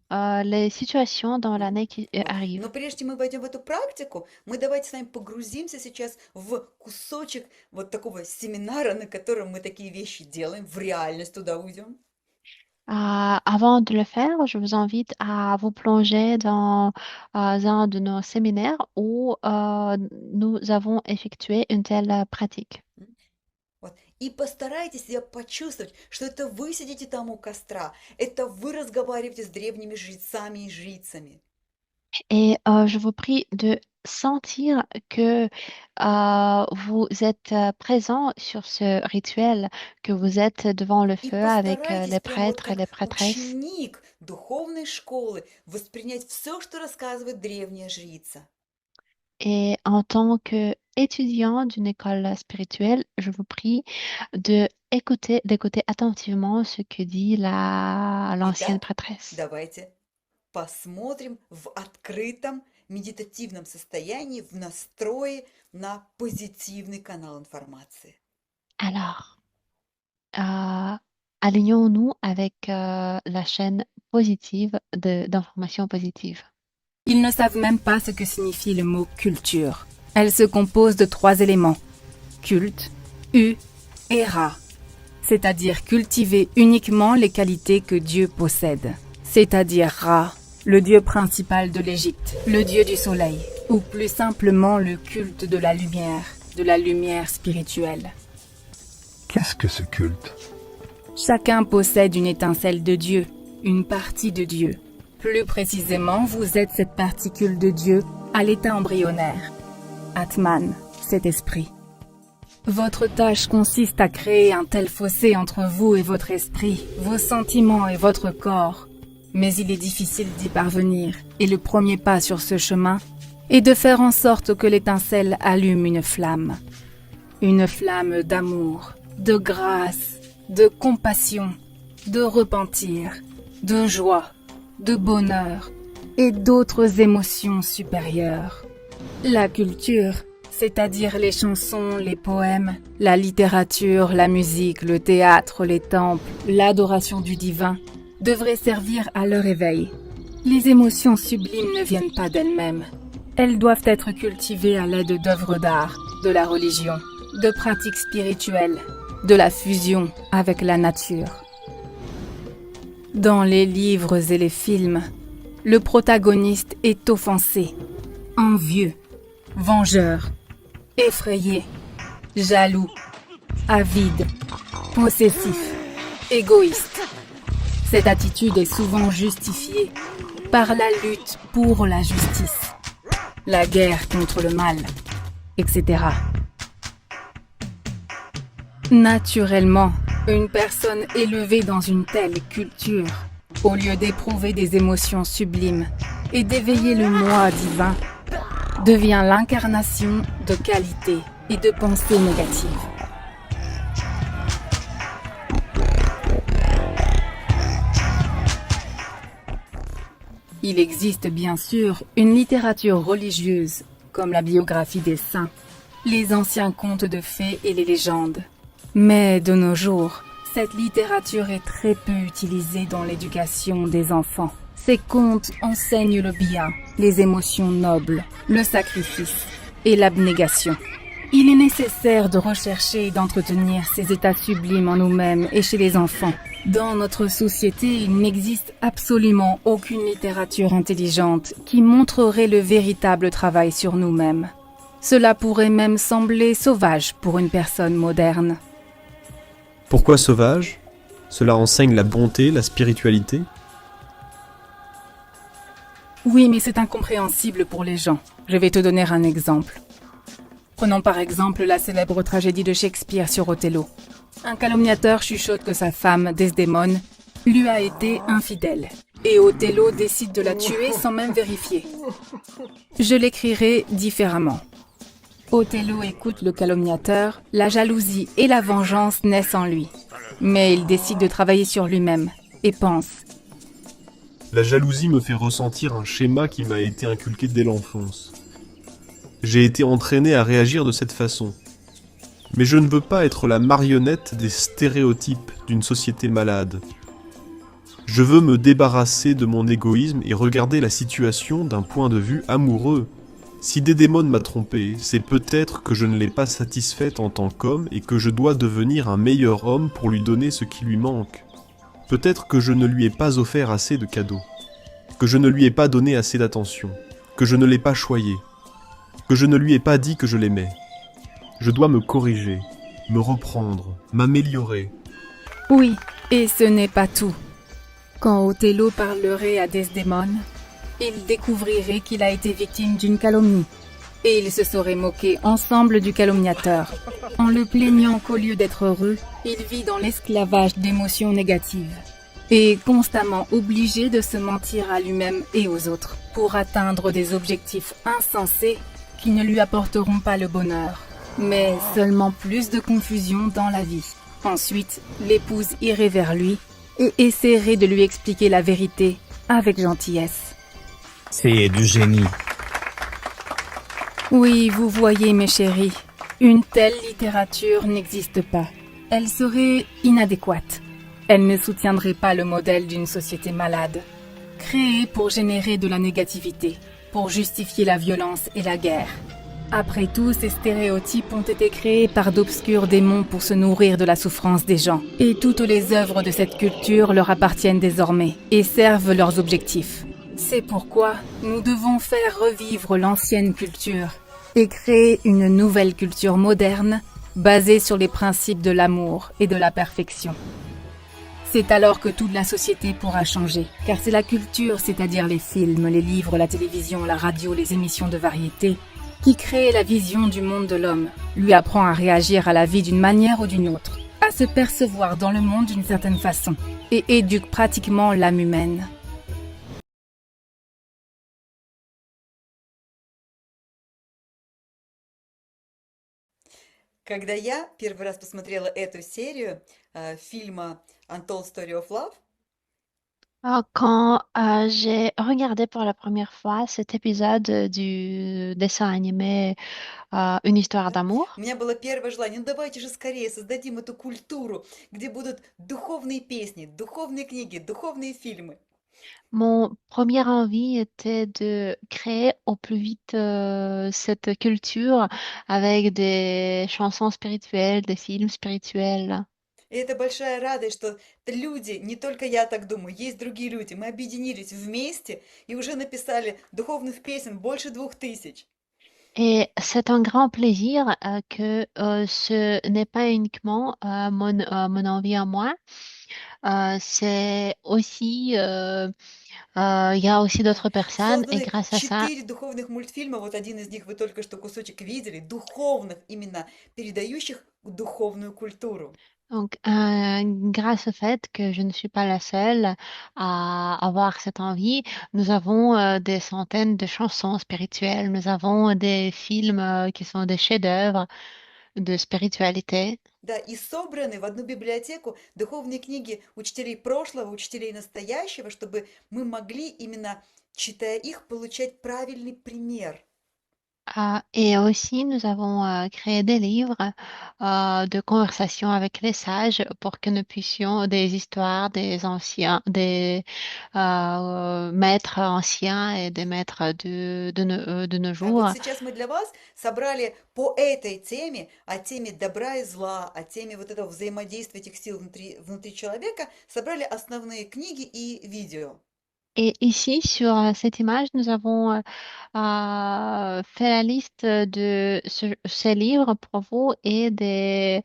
les situations dans Мгм. l'année qui Вот. arrive. Но прежде чем мы пойдем в эту практику, мы давайте с вами погрузимся сейчас в кусочек вот такого семинара, на котором мы такие вещи делаем, в реальность туда уйдем. Avant de le faire, je vous invite à vous plonger dans un de nos séminaires où nous avons effectué une telle pratique. М. Вот. И постарайтесь себя почувствовать, что это вы сидите там у костра, это вы разговариваете с древними жрецами и жрицами. Et je vous prie de sentir que vous êtes présent sur ce rituel, que vous êtes devant le И feu avec постарайтесь les прям вот prêtres et как les prêtresses. ученик духовной школы воспринять все, что рассказывает древняя жрица. Et en tant qu'étudiant d'une école spirituelle, je vous prie d'écouter attentivement ce que dit l'ancienne Итак, prêtresse. давайте посмотрим в открытом медитативном состоянии, в настрое на позитивный канал информации. Alors, alignons-nous avec la chaîne positive d'information positive. Ils ne savent même pas ce que signifie le mot culture. Elle se compose de 3 éléments. Culte, U et Ra. C'est-à-dire cultiver uniquement les qualités que Dieu possède. C'est-à-dire Ra, le dieu principal de l'Égypte, le dieu du soleil, ou plus simplement le culte de la lumière spirituelle. Qu'est-ce que ce culte? Chacun possède une étincelle de Dieu, une partie de Dieu. Plus précisément, vous êtes cette particule de Dieu à l'état embryonnaire. Atman, cet esprit. Votre tâche consiste à créer un tel fossé entre vous et votre esprit, vos sentiments et votre corps. Mais il est difficile d'y parvenir, et le premier pas sur ce chemin est de faire en sorte que l'étincelle allume une flamme. Une flamme d'amour, de grâce, de compassion, de repentir, de joie, de bonheur et d'autres émotions supérieures. La culture, c'est-à-dire les chansons, les poèmes, la littérature, la musique, le théâtre, les temples, l'adoration du divin, devrait servir à leur éveil. Les émotions sublimes ne viennent pas d'elles-mêmes. Elles doivent être cultivées à l'aide d'œuvres d'art, de la religion, de pratiques spirituelles, de la fusion avec la nature. Dans les livres et les films, le protagoniste est offensé, envieux, vengeur, effrayé, jaloux, avide, possessif, égoïste. Cette attitude est souvent justifiée par la lutte pour la justice, la guerre contre le mal, etc. Naturellement, une personne élevée dans une telle culture, au lieu d'éprouver des émotions sublimes et d'éveiller le moi divin, devient l'incarnation de qualités et de pensées négatives. Il existe bien sûr une littérature religieuse, comme la biographie des saints, les anciens contes de fées et les légendes. Mais de nos jours, cette littérature est très peu utilisée dans l'éducation des enfants. Ces contes enseignent le bien, les émotions nobles, le sacrifice et l'abnégation. Il est nécessaire de rechercher et d'entretenir ces états sublimes en nous-mêmes et chez les enfants. Dans notre société, il n'existe absolument aucune littérature intelligente qui montrerait le véritable travail sur nous-mêmes. Cela pourrait même sembler sauvage pour une personne moderne. Pourquoi sauvage? Cela enseigne la bonté, la spiritualité? Oui, mais c'est incompréhensible pour les gens. Je vais te donner un exemple. Prenons par exemple la célèbre tragédie de Shakespeare sur Othello. Un calomniateur chuchote que sa femme, Desdémone, lui a été infidèle. Et Othello décide de la tuer sans même vérifier. Je l'écrirai différemment. Othello écoute le calomniateur, la jalousie et la vengeance naissent en lui. Mais il décide de travailler sur lui-même et pense. La jalousie me fait ressentir un schéma qui m'a été inculqué dès l'enfance. J'ai été entraîné à réagir de cette façon. Mais je ne veux pas être la marionnette des stéréotypes d'une société malade. Je veux me débarrasser de mon égoïsme et regarder la situation d'un point de vue amoureux. Si Desdémone m'a trompé, c'est peut-être que je ne l'ai pas satisfaite en tant qu'homme et que je dois devenir un meilleur homme pour lui donner ce qui lui manque. Peut-être que je ne lui ai pas offert assez de cadeaux, que je ne lui ai pas donné assez d'attention, que je ne l'ai pas choyé, que je ne lui ai pas dit que je l'aimais. Je dois me corriger, me reprendre, m'améliorer. Oui, et ce n'est pas tout. Quand Othello parlerait à Desdémone, il découvrirait qu'il a été victime d'une calomnie. Et ils se seraient moqués ensemble du calomniateur. En le plaignant qu'au lieu d'être heureux, il vit dans l'esclavage d'émotions négatives. Et constamment obligé de se mentir à lui-même et aux autres pour atteindre des objectifs insensés qui ne lui apporteront pas le bonheur, mais seulement plus de confusion dans la vie. Ensuite, l'épouse irait vers lui et essaierait de lui expliquer la vérité avec gentillesse. C'est du génie. Oui, vous voyez mes chéris, une telle littérature n'existe pas. Elle serait inadéquate. Elle ne soutiendrait pas le modèle d'une société malade, créée pour générer de la négativité, pour justifier la violence et la guerre. Après tout, ces stéréotypes ont été créés par d'obscurs démons pour se nourrir de la souffrance des gens. Et toutes les œuvres de cette culture leur appartiennent désormais et servent leurs objectifs. C'est pourquoi nous devons faire revivre l'ancienne culture et créer une nouvelle culture moderne basée sur les principes de l'amour et de la perfection. C'est alors que toute la société pourra changer, car c'est la culture, c'est-à-dire les films, les livres, la télévision, la radio, les émissions de variété, qui crée la vision du monde de l'homme, lui apprend à réagir à la vie d'une manière ou d'une autre, à se percevoir dans le monde d'une certaine façon, et éduque pratiquement l'âme humaine. Когда я первый раз посмотрела эту серию фильма Untold Story of Love, Quand j'ai regardé pour la première fois cet épisode du dessin animé Une histoire да, d'amour, у меня было первое желание, ну давайте же скорее создадим эту культуру, где будут духовные песни, духовные книги, духовные фильмы. mon première envie était de créer au plus vite cette culture avec des chansons spirituelles, des films spirituels. И это большая радость, что люди, не только я так думаю, есть другие люди, мы объединились вместе и уже написали духовных песен больше 2000. Et c'est un grand plaisir que ce n'est pas uniquement mon envie à moi, c'est aussi, il y a aussi Да. d'autres personnes et Созданы grâce à ça, 4 духовных мультфильма, вот один из них вы только что кусочек видели, духовных именно, передающих духовную культуру. donc grâce au fait que je ne suis pas la seule à avoir cette envie, nous avons des centaines de chansons spirituelles, nous avons des films qui sont des chefs-d'œuvre de spiritualité. Да, и собраны в одну библиотеку духовные книги учителей прошлого, учителей настоящего, чтобы мы могли именно, читая их, получать правильный пример. Et aussi, nous avons créé des livres de conversation avec les sages pour que nous puissions des histoires des anciens, des maîtres anciens et des maîtres de nos Да, вот jours. сейчас мы для вас собрали по этой теме, о теме добра и зла, о теме вот этого взаимодействия этих сил внутри человека, собрали основные книги и видео. Et ici, sur cette image, nous avons fait la liste de ces livres pour vous et des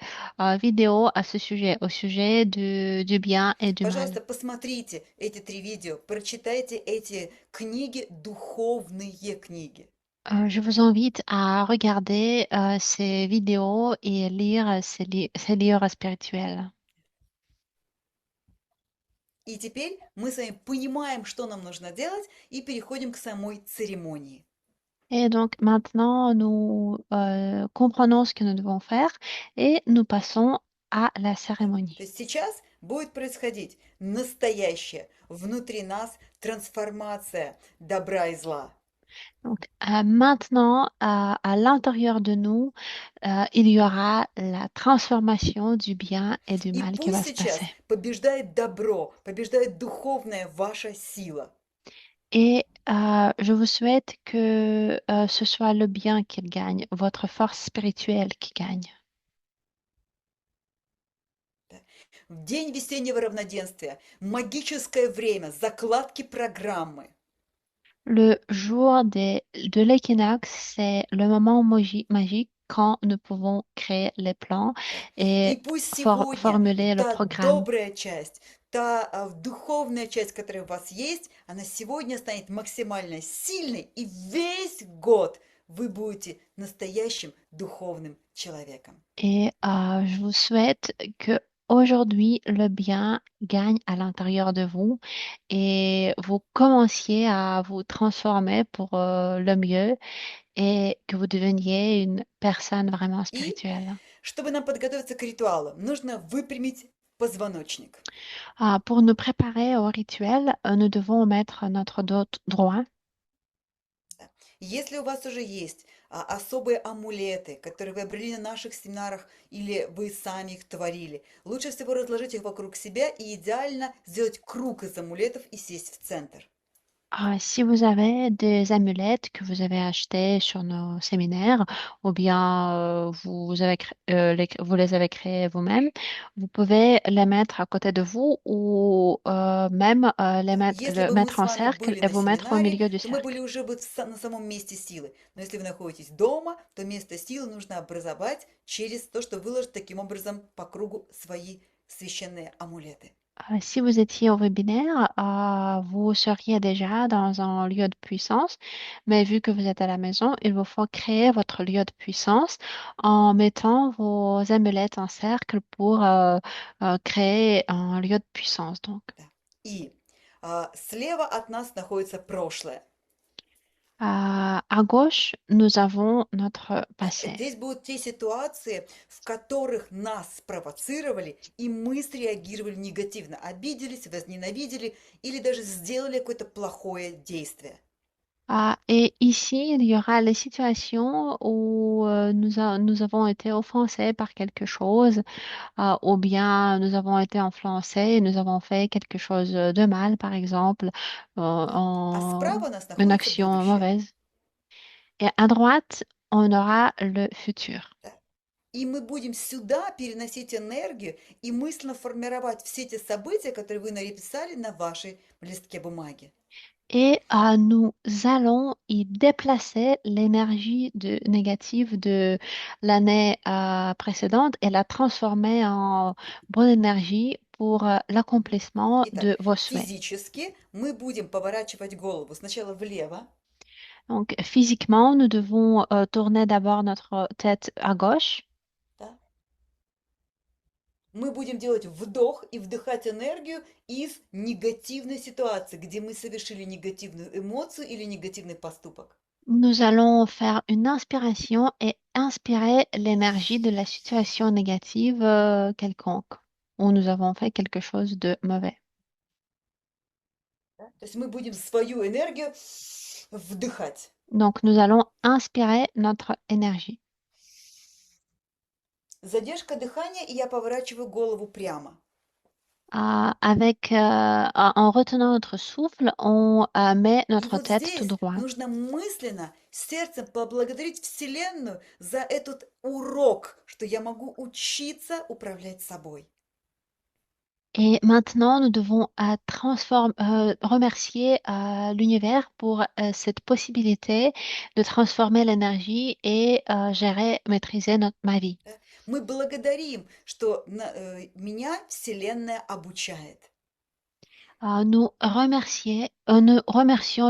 vidéos à ce sujet, au sujet du bien et du mal. Пожалуйста, посмотрите эти 3 видео, прочитайте эти книги, духовные книги. Je vous invite à regarder ces vidéos et lire ces livres spirituels. И теперь мы с вами понимаем, что нам нужно делать, и переходим к самой церемонии. Et donc maintenant, nous comprenons ce que nous devons faire et nous passons à la Да. cérémonie. То есть сейчас будет происходить настоящая внутри нас трансформация добра и зла. Donc maintenant, à l'intérieur de nous, il y aura la transformation du bien et du И mal qui пусть va se сейчас passer. побеждает добро, побеждает духовная ваша сила. Et je vous souhaite que ce soit le bien qui gagne, votre force spirituelle qui gagne. Да. В день весеннего равноденствия, магическое время, закладки программы. Le jour de l'équinoxe, c'est le moment magique quand nous pouvons créer les plans Да. И et пусть сегодня formuler le та programme. добрая часть, та духовная часть, которая у вас есть, она сегодня станет максимально сильной, и весь год вы будете настоящим духовным человеком. Et je vous souhaite que aujourd'hui le bien gagne à l'intérieur de vous et vous commenciez à vous transformer pour le mieux et que vous deveniez une personne vraiment И spirituelle. чтобы нам подготовиться к ритуалу, нужно выпрямить позвоночник. Pour nous préparer au rituel, nous devons mettre notre dos droit. Да. Если у вас уже есть особые амулеты, которые вы обрели на наших семинарах или вы сами их творили, лучше всего разложить их вокруг себя и идеально сделать круг из амулетов и сесть в центр. Si vous avez des amulettes que vous avez achetées sur nos séminaires ou bien vous les avez créées vous-même, vous pouvez les mettre à côté de vous ou même Да. Если бы мы mettre с en вами cercle были et на vous mettre au семинаре, milieu du то мы были cercle. уже бы на самом месте силы. Но если вы находитесь дома, то место силы нужно образовать через то, что выложить таким образом по кругу свои священные амулеты. Si vous étiez au webinaire, vous seriez déjà dans un lieu de puissance, mais vu que vous êtes à la maison, il vous faut créer votre lieu de puissance en mettant vos amulettes en cercle pour créer un lieu de puissance. Donc, Да. И слева от нас находится прошлое. à gauche, nous avons notre Да. passé. Здесь будут те ситуации, в которых нас спровоцировали, и мы среагировали негативно, обиделись, возненавидели или даже сделали какое-то плохое действие. Et ici, il y aura les situations où nous avons été offensés par quelque chose, ou bien nous avons été influencés et nous avons fait quelque chose de mal, par exemple, Да. А справа у нас une находится action будущее. mauvaise. Et à droite, on aura le futur. Да. и мы будем сюда переносить энергию и мысленно формировать все те события, которые вы написали на вашей листке бумаги. Et nous allons y déplacer l'énergie négative de l'année précédente et la transformer en bonne énergie pour l'accomplissement Итак, de vos souhaits. физически мы будем поворачивать голову сначала влево, Donc, physiquement, nous devons tourner d'abord notre tête à gauche. да. Мы будем делать вдох и вдыхать энергию из негативной ситуации, где мы совершили негативную эмоцию или негативный поступок. Nous allons faire une inspiration et inspirer l'énergie de la situation négative quelconque, où nous avons fait quelque chose de mauvais. Да? То есть мы будем свою энергию вдыхать. Donc, nous allons inspirer notre énergie. Задержка дыхания, и я поворачиваю голову прямо. En retenant notre souffle, on met И notre вот tête tout здесь droit. нужно мысленно, сердцем поблагодарить Вселенную за этот урок, что я могу учиться управлять собой. Et maintenant, nous devons remercier l'univers pour cette possibilité de transformer l'énergie et gérer, maîtriser ma vie. Да? Мы благодарим, что меня Вселенная обучает. Nous remercions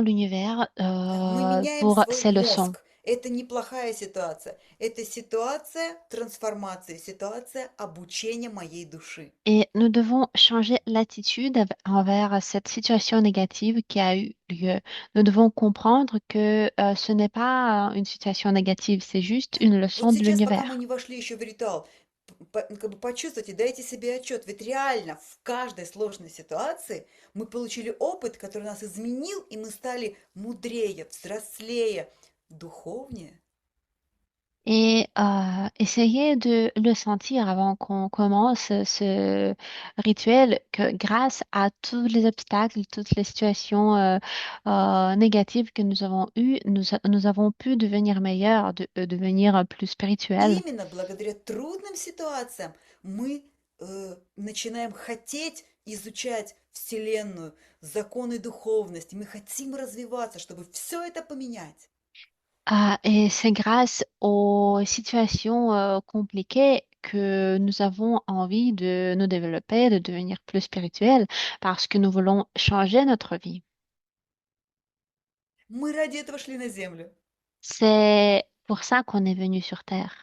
l'univers Мы меняем pour свой ces leçons. мозг. Это неплохая ситуация. Это ситуация трансформации, ситуация обучения моей dуши. Et nous devons changer l'attitude envers cette situation négative qui a eu lieu. Nous devons comprendre que ce n'est pas une situation négative, c'est juste une leçon Вот de сейчас, пока мы l'univers. не вошли еще в ритуал, как бы почувствуйте, дайте себе отчет. Ведь реально в каждой сложной ситуации мы получили опыт, который нас изменил, и мы стали мудрее, взрослее, духовнее. Et essayez de le sentir avant qu'on commence ce rituel, que grâce à tous les obstacles, toutes les situations négatives que nous avons eues, nous avons pu devenir meilleurs, devenir plus spirituels. Именно благодаря трудным ситуациям мы начинаем хотеть изучать Вселенную, законы духовности. Мы хотим развиваться, чтобы все это поменять. Et c'est grâce aux situations compliquées que nous avons envie de nous développer, de devenir plus spirituels, parce que nous voulons changer notre vie. Мы ради этого шли на Землю. C'est pour ça qu'on est venu sur Terre,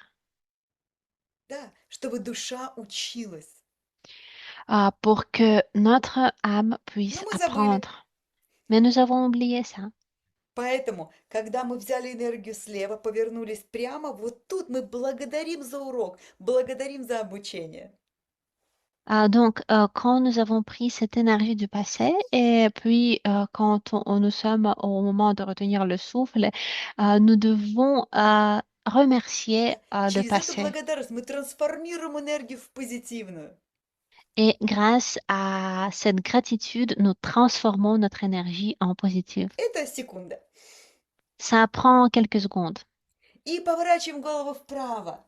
Да, чтобы душа училась. pour que notre âme puisse Но мы забыли. apprendre. Mais nous avons oublié ça. Поэтому, когда мы взяли энергию слева, повернулись прямо, вот тут мы благодарим за урок, благодарим за обучение. Donc, quand nous avons pris cette énergie du passé et puis quand nous sommes au moment de retenir le souffle, nous devons remercier le Через эту passé. благодарность мы трансформируем энергию в позитивную. Et grâce à cette gratitude, nous transformons notre énergie en positive. Это секунда. Ça prend quelques secondes. И поворачиваем голову вправо.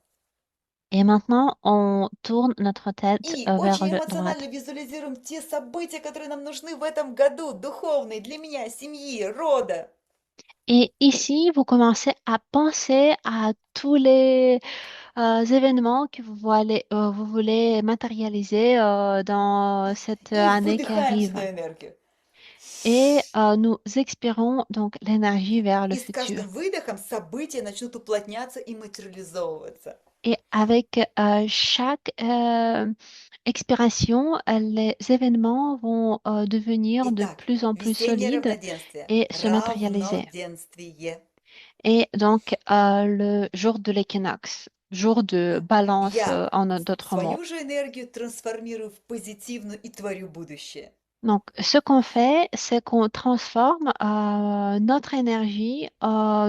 Et maintenant, on tourne notre tête И vers очень le droite. эмоционально визуализируем те события, которые нам нужны в этом году, духовные, для меня, семьи, рода. Et ici, vous commencez à penser à tous les événements que vous voulez matérialiser dans cette И année qui выдыхаем arrive. сюда энергию. Et nous expirons donc l'énergie vers le И с futur. каждым выдохом события начнут уплотняться и материализовываться. Et avec chaque expiration, les événements vont devenir de Итак, plus en plus весеннее solides равноденствие. et se matérialiser. Равноденствие. Et donc, le jour de l'équinoxe, jour de balance Я en d'autres mots. свою же энергию трансформирую в позитивную и творю будущее. Donc, ce qu'on fait, c'est qu'on transforme notre énergie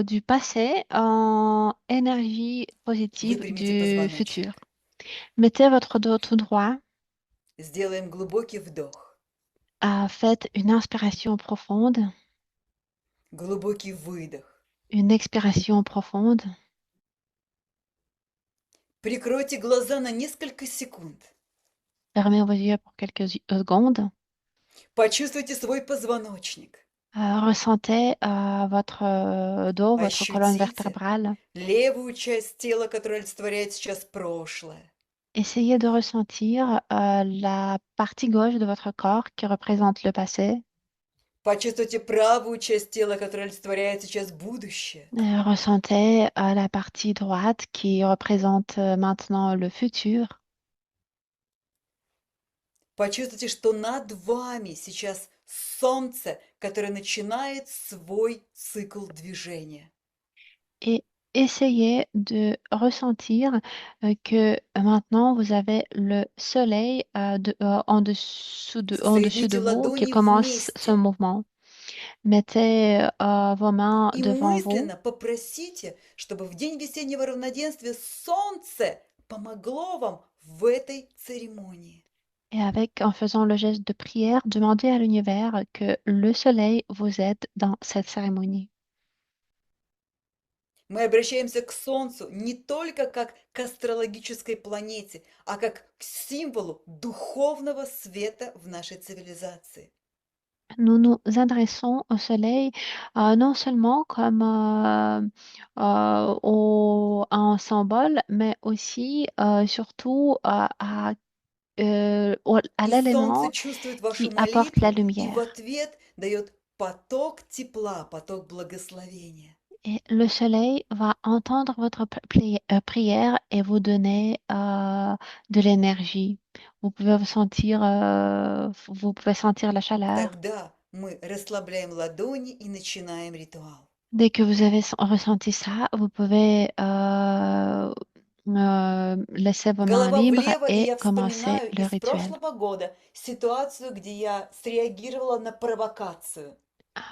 du passé en énergie positive Выпрямите du позвоночник. futur. Mettez votre dos tout droit, Сделаем глубокий вдох, faites une inspiration profonde, глубокий выдох. une expiration profonde. Прикройте глаза на несколько секунд. Fermez vos yeux pour quelques secondes. Почувствуйте свой позвоночник. Ressentez votre dos, votre colonne Ощутите vertébrale. левую часть тела, которая олицетворяет сейчас прошлое. Essayez de ressentir la partie gauche de votre corps qui représente le passé. Почувствуйте правую часть тела, которая олицетворяет сейчас будущее. Ressentez la partie droite qui représente maintenant le futur. Почувствуйте, что над вами сейчас солнце, которое начинает свой цикл движения. Et essayez de ressentir que maintenant vous avez le soleil en dessous de Соедините vous qui ладони commence ce вместе mouvement. Mettez vos mains и devant vous мысленно попросите, чтобы в день весеннего равноденствия солнце помогло вам в этой церемонии. et en faisant le geste de prière, demandez à l'univers que le soleil vous aide dans cette cérémonie. Мы обращаемся к Солнцу не только как к астрологической планете, а как к символу духовного света в нашей цивилизации. Nous nous adressons au soleil non seulement comme un symbole, mais aussi surtout à И Солнце l'élément чувствует вашу qui apporte la молитву и в lumière. ответ дает поток тепла, поток благословения. Et le soleil va entendre votre prière et vous donner de l'énergie. Vous pouvez sentir la chaleur. Тогда мы расслабляем ладони и начинаем ритуал. Dès que vous avez ressenti ça, vous pouvez laisser vos mains Голова libres влево, и et я commencer вспоминаю le из rituel. прошлого года ситуацию, где я среагировала на провокацию.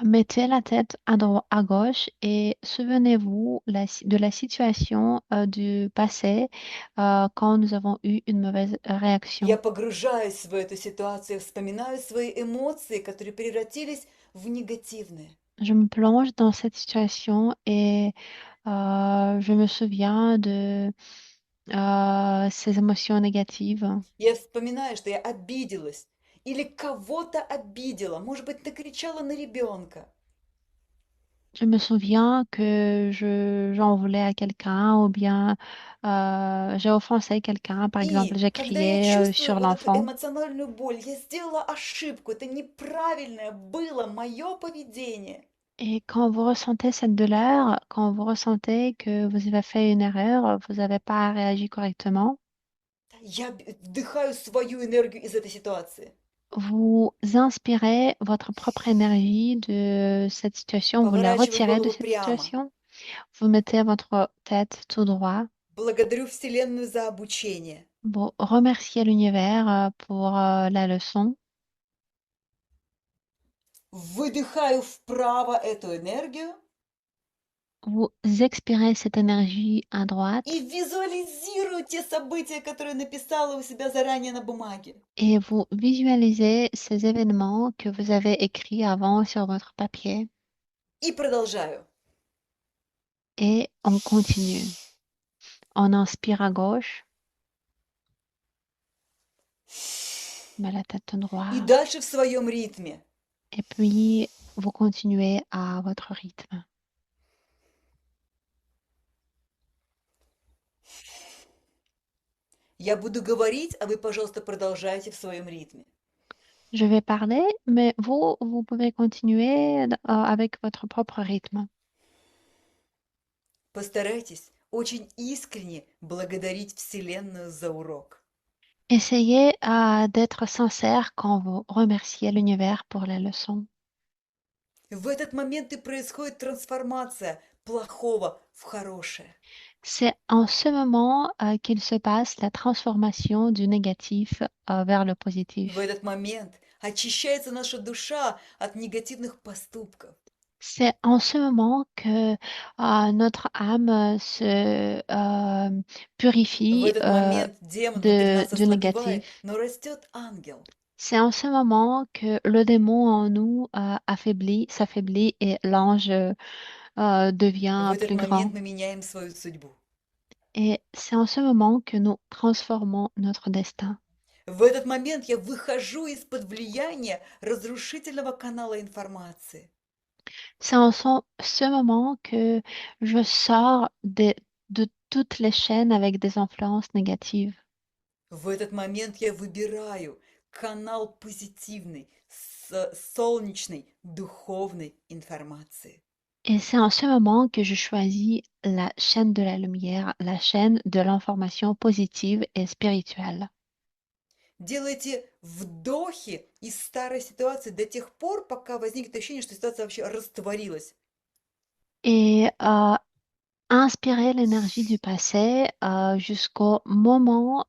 Mettez la tête à gauche et souvenez-vous de la situation du passé quand nous avons eu une mauvaise réaction. Я погружаюсь в эту ситуацию, вспоминаю свои эмоции, которые превратились в негативные. Je me plonge dans cette situation et je me souviens de ces émotions négatives. Я вспоминаю, что я обиделась или кого-то обидела, может быть, накричала на ребенка. Je me souviens que j'en voulais à quelqu'un ou bien j'ai offensé quelqu'un. Par exemple, И j'ai когда я crié чувствую sur вот эту l'enfant. эмоциональную боль, я сделала ошибку, это неправильное было мое поведение. Et quand vous ressentez cette douleur, quand vous ressentez que vous avez fait une erreur, vous n'avez pas réagi correctement, Я вдыхаю свою энергию из этой ситуации. vous inspirez votre propre énergie de cette situation, vous la Поворачиваю retirez de голову cette прямо. situation, vous mettez votre tête tout droit, Благодарю Вселенную за обучение. vous remerciez l'univers pour la leçon. Выдыхаю вправо эту энергию Vous expirez cette énergie à droite и визуализирую те события, которые написала у себя заранее на бумаге. et vous visualisez ces événements que vous avez écrits avant sur votre papier. И продолжаю. Et on continue. On inspire à gauche, met la tête И droite дальше в своем ритме. et puis vous continuez à votre rythme. Я буду говорить, а вы, пожалуйста, продолжайте в своем ритме. Je vais parler, mais vous pouvez continuer avec votre propre rythme. Постарайтесь очень искренне благодарить Вселенную за урок. Essayez d'être sincère quand vous remerciez l'univers pour la leçon. В этот момент и происходит трансформация плохого в хорошее. C'est en ce moment qu'il se passe la transformation du négatif vers le positif. В этот момент очищается наша душа от негативных поступков. C'est en ce moment que notre âme se В purifie этот момент демон внутри нас du ослабевает, négatif. но растет ангел. C'est en ce moment que le démon en nous s'affaiblit et l'ange В devient этот plus grand. момент мы меняем свою судьбу. Et c'est en ce moment que nous transformons notre destin. В этот момент я выхожу из-под влияния разрушительного канала информации. C'est en ce moment que je sors de toutes les chaînes avec des influences négatives. В этот момент я выбираю канал позитивной, солнечной, духовной информации. Et c'est en ce moment que je choisis la chaîne de la lumière, la chaîne de l'information positive et spirituelle. Делайте вдохи из старой ситуации до тех пор, пока возникнет ощущение, что ситуация вообще растворилась. Et inspirez l'énergie du passé jusqu'au moment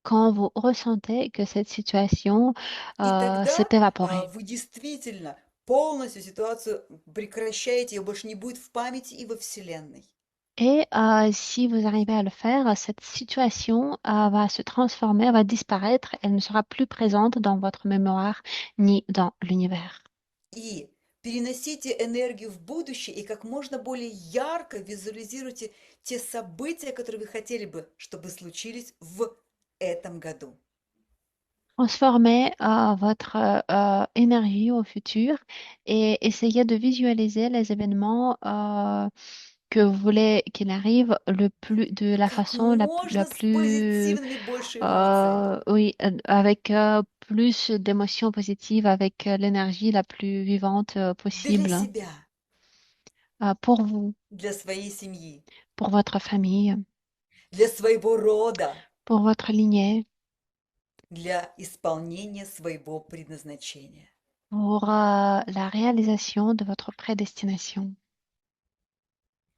quand vous ressentez que cette situation И тогда s'est évaporée. вы действительно полностью ситуацию прекращаете, ее больше не будет в памяти и во Вселенной. Et si vous arrivez à le faire, cette situation va se transformer, va disparaître, elle ne sera plus présente dans votre mémoire ni dans l'univers. И переносите энергию в будущее и как можно более ярко визуализируйте те события, которые вы хотели бы, чтобы случились в этом году. Transformez votre énergie au futur et essayez de visualiser les événements que vous voulez qu'il arrive de la Как façon la можно с plus, позитивными больше эмоциями. oui, avec plus d'émotions positives, avec l'énergie la plus vivante Для possible себя, pour vous, для своей семьи, pour votre famille, для своего рода, pour votre lignée, для исполнения своего предназначения. pour la réalisation de votre prédestination.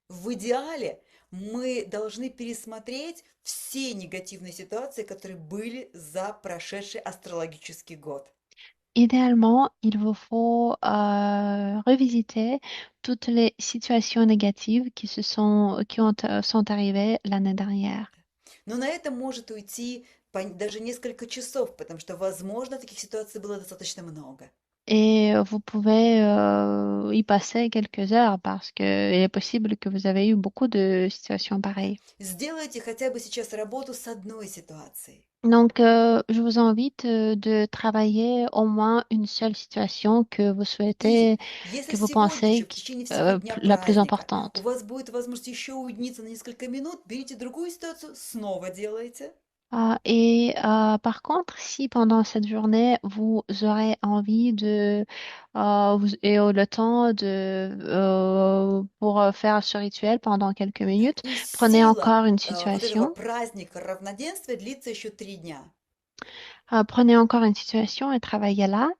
В идеале мы должны пересмотреть все негативные ситуации, которые были за прошедший астрологический год. Idéalement, il vous faut revisiter toutes les situations négatives sont arrivées l'année dernière. Но на это может уйти даже несколько часов, потому что, возможно, таких ситуаций было достаточно много. Et vous pouvez y passer quelques heures parce que il est possible que vous avez eu beaucoup de situations pareilles. Сделайте хотя бы сейчас работу с одной ситуацией. Donc, je vous invite de travailler au moins une seule situation que vous И souhaitez, если que vous сегодня pensez же, в течение всего дня la plus праздника, у importante. вас будет возможность еще уединиться на несколько минут, берите другую ситуацию, снова делайте. Par contre, si pendant cette journée, vous aurez envie le temps pour faire ce rituel pendant quelques minutes, И prenez сила encore une вот этого situation. праздника равноденствия длится еще 3 дня. Prenez encore une situation et travaillez là.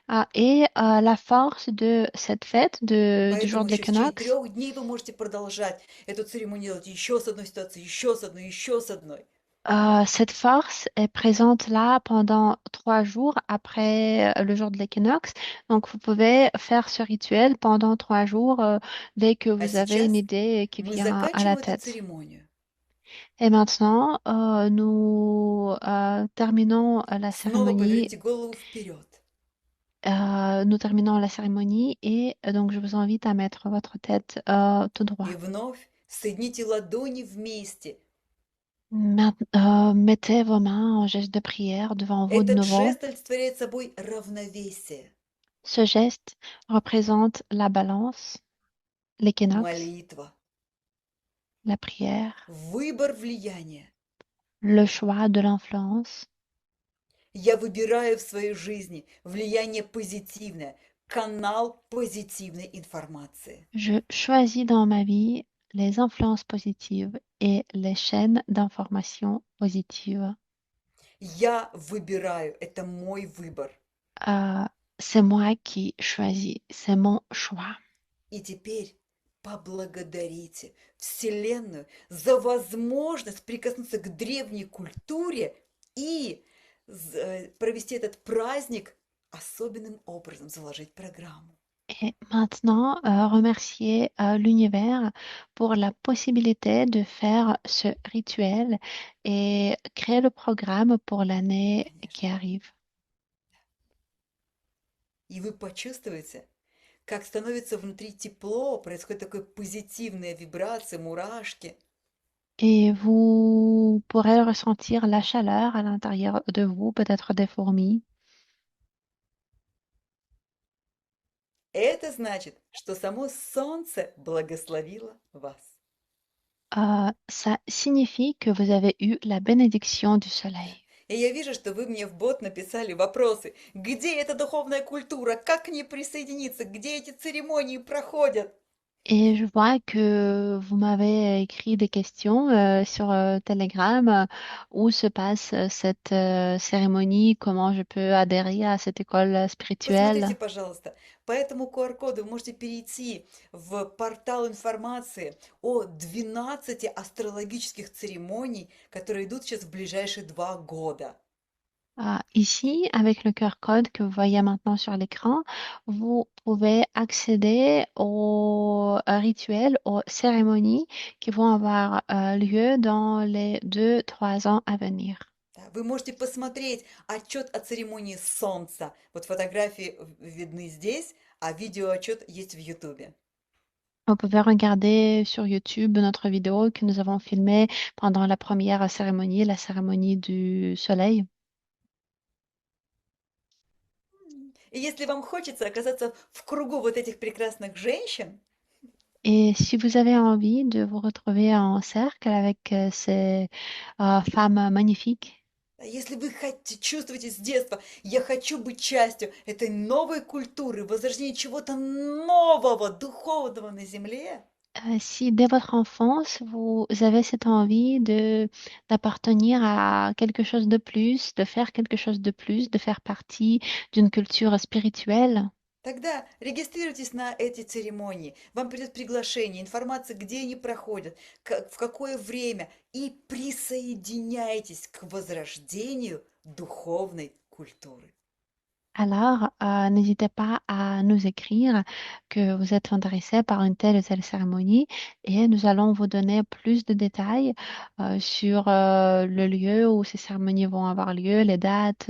La force de cette fête du jour Поэтому de еще в течение l'équinoxe, 3 дней вы можете продолжать эту церемонию делать еще с одной ситуацией, еще с одной, еще с одной. cette force est présente là pendant 3 jours après le jour de l'équinoxe. Donc, vous pouvez faire ce rituel pendant 3 jours dès que А vous avez une сейчас idée qui мы vient à la заканчиваем эту tête. церемонию. Et maintenant, nous terminons la Снова cérémonie. поверните голову вперед. Nous terminons la cérémonie et donc je vous invite à mettre votre tête tout droit. И вновь соедините ладони вместе. Mettez vos mains en geste de prière devant vous de Этот nouveau. жест олицетворяет собой равновесие, Ce geste représente la balance, l'équinoxe, молитва, la prière, выбор влияния. le choix de l'influence. Я выбираю в своей жизни влияние позитивное, канал позитивной информации. Je choisis dans ma vie les influences positives et les chaînes d'information positives. Я выбираю, это мой выбор. Euh, c'est moi qui choisis, c'est mon choix. И теперь поблагодарите Вселенную за возможность прикоснуться к древней культуре и провести этот праздник особенным образом, заложить программу. Et maintenant, remercier l'univers pour la possibilité de faire ce rituel et créer le programme pour l'année qui Конечно. arrive. И вы почувствуете, как становится внутри тепло, происходит такая позитивная вибрация, мурашки. Et vous pourrez ressentir la chaleur à l'intérieur de vous, peut-être des fourmis. Это значит, что само солнце благословило вас. Ça signifie que vous avez eu la bénédiction du soleil. И я вижу, что вы мне в бот написали вопросы. Где эта духовная культура? Как к ней присоединиться? Где эти церемонии проходят? Et je vois que vous m'avez écrit des questions sur Telegram. Où se passe cette cérémonie? Comment je peux adhérer à cette école Посмотрите, spirituelle? пожалуйста, по этому QR-коду вы можете перейти в портал информации о 12 астрологических церемоний, которые идут сейчас в ближайшие 2 года. Ici, avec le QR code que vous voyez maintenant sur l'écran, vous pouvez accéder aux rituels, aux cérémonies qui vont avoir lieu dans les 2, 3 ans à venir. Да, вы можете посмотреть отчет о церемонии Солнца. Вот фотографии видны здесь, а видеоотчет есть в Ютубе. Vous pouvez regarder sur YouTube notre vidéo que nous avons filmée pendant la première cérémonie, la cérémonie du soleil. И если вам хочется оказаться в кругу вот этих прекрасных женщин, Et si vous avez envie de vous retrouver en cercle avec ces femmes magnifiques, если вы чувствуете с детства, я хочу быть частью этой новой культуры, возрождения чего-то нового, духовного на земле, si dès votre enfance, vous avez cette envie d'appartenir à quelque chose de plus, de faire quelque chose de plus, de faire partie d'une culture spirituelle, тогда регистрируйтесь на эти церемонии. Вам придет приглашение, информация, где они проходят, в какое время, и присоединяйтесь к возрождению духовной культуры. alors n'hésitez pas à nous écrire que vous êtes intéressé par une telle ou telle cérémonie et nous allons vous donner plus de détails sur le lieu où ces cérémonies vont avoir lieu, les dates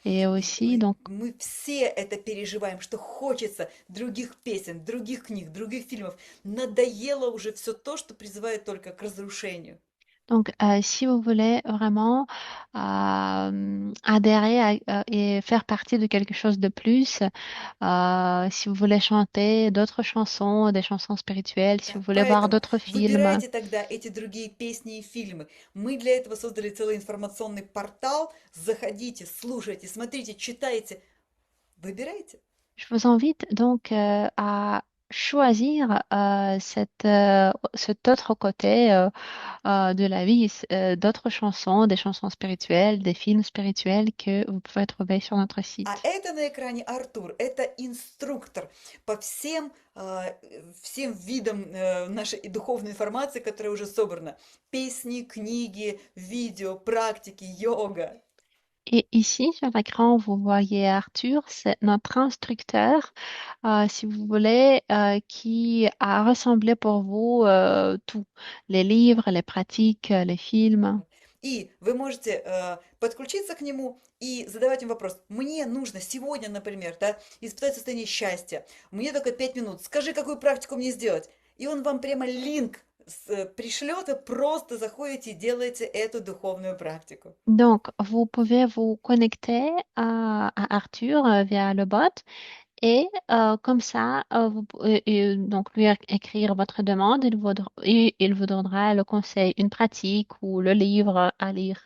et aussi donc Мы все это переживаем, что хочется других песен, других книг, других фильмов. Надоело уже все то, что призывает только к разрушению. Donc, si vous voulez vraiment adhérer et faire partie de quelque chose de plus, si vous voulez chanter d'autres chansons, des chansons spirituelles, si Да, vous voulez voir поэтому d'autres films, выбирайте тогда эти другие песни и фильмы. Мы для этого создали целый информационный портал. Заходите, слушайте, смотрите, читайте. Выбирайте. je vous invite donc à choisir cet autre côté de la vie, d'autres chansons, des chansons spirituelles, des films spirituels que vous pouvez trouver sur notre А site. это на экране Артур, это инструктор по всем видам нашей духовной информации, которая уже собрана. Песни, книги, видео, практики, йога. Et ici, sur l'écran, vous voyez Arthur, c'est notre instructeur, si vous voulez, qui a rassemblé pour vous tout, les livres, les pratiques, les films. И вы можете подключиться к нему и задавать ему вопрос. Мне нужно сегодня, например, да, испытать состояние счастья. Мне только 5 минут. Скажи, какую практику мне сделать? И он вам прямо линк пришлет, вы просто заходите и делаете эту духовную практику. Donc, vous pouvez vous connecter à Arthur via le bot et comme ça, donc lui écrire votre demande, il vous donnera le conseil, une pratique ou le livre à lire.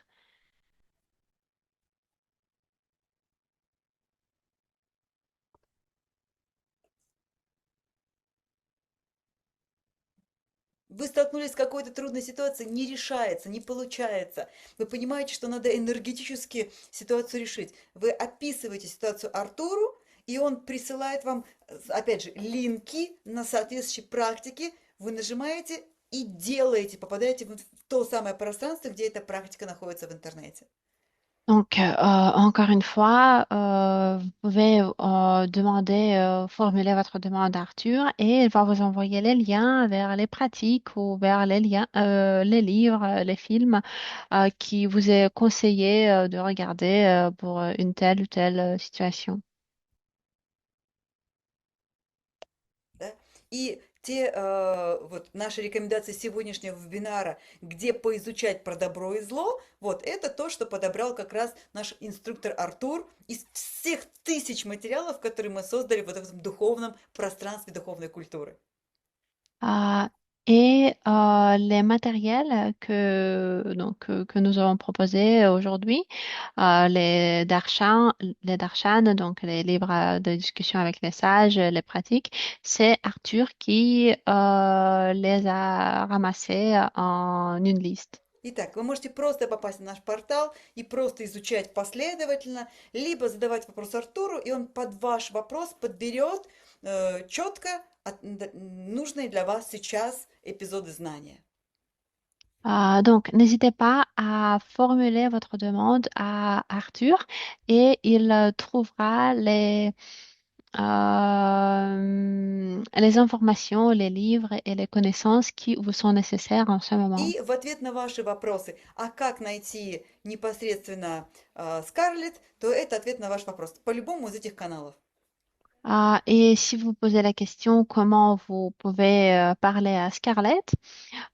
Вы столкнулись с какой-то трудной ситуацией, не решается, не получается. Вы понимаете, что надо энергетически ситуацию решить. Вы описываете ситуацию Артуру, и он присылает вам, опять же, линки на соответствующие практики. Вы нажимаете и делаете, попадаете в то самое пространство, где эта практика находится в интернете. Donc, encore une fois, vous pouvez demander, formuler votre demande à Arthur et il va vous envoyer les liens vers les pratiques ou vers les liens, les livres, les films qui vous est conseillé de regarder pour une telle ou telle situation. Да? И вот наши рекомендации сегодняшнего вебинара, где поизучать про добро и зло, вот это то, что подобрал как раз наш инструктор Артур из всех тысяч материалов, которые мы создали в этом духовном пространстве духовной культуры. Euh, les matériels que nous avons proposés aujourd'hui, les darshan, donc les livres de discussion avec les sages, les pratiques, c'est Arthur qui les a ramassés en une liste. Итак, вы можете просто попасть на наш портал и просто изучать последовательно, либо задавать вопрос Артуру, и он под ваш вопрос подберет четко нужные для вас сейчас эпизоды знания. Donc, n'hésitez pas à formuler votre demande à Arthur et il trouvera les informations, les livres et les connaissances qui vous sont nécessaires en ce moment. И в ответ на ваши вопросы, а как найти непосредственно Скарлетт, то это ответ на ваш вопрос по любому из этих каналов. Et si vous posez la question comment vous pouvez parler à Scarlett,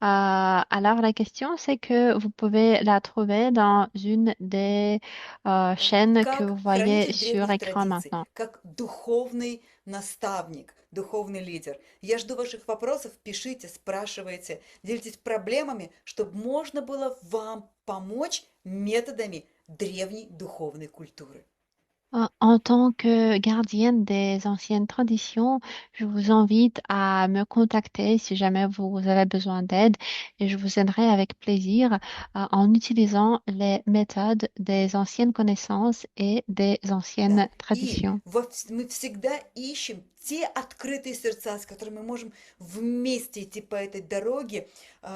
alors la question c'est que vous pouvez la trouver dans une des chaînes que vous Как voyez хранитель sur древних écran традиций, maintenant. как духовный наставник, духовный лидер. Я жду ваших вопросов, пишите, спрашивайте, делитесь проблемами, чтобы можно было вам помочь методами древней духовной культуры. En tant que gardienne des anciennes traditions, je vous invite à me contacter si jamais vous avez besoin d'aide et je vous aiderai avec plaisir en utilisant les méthodes des anciennes connaissances et des Да. anciennes И traditions. мы всегда ищем те открытые сердца, с которыми мы можем вместе идти по этой дороге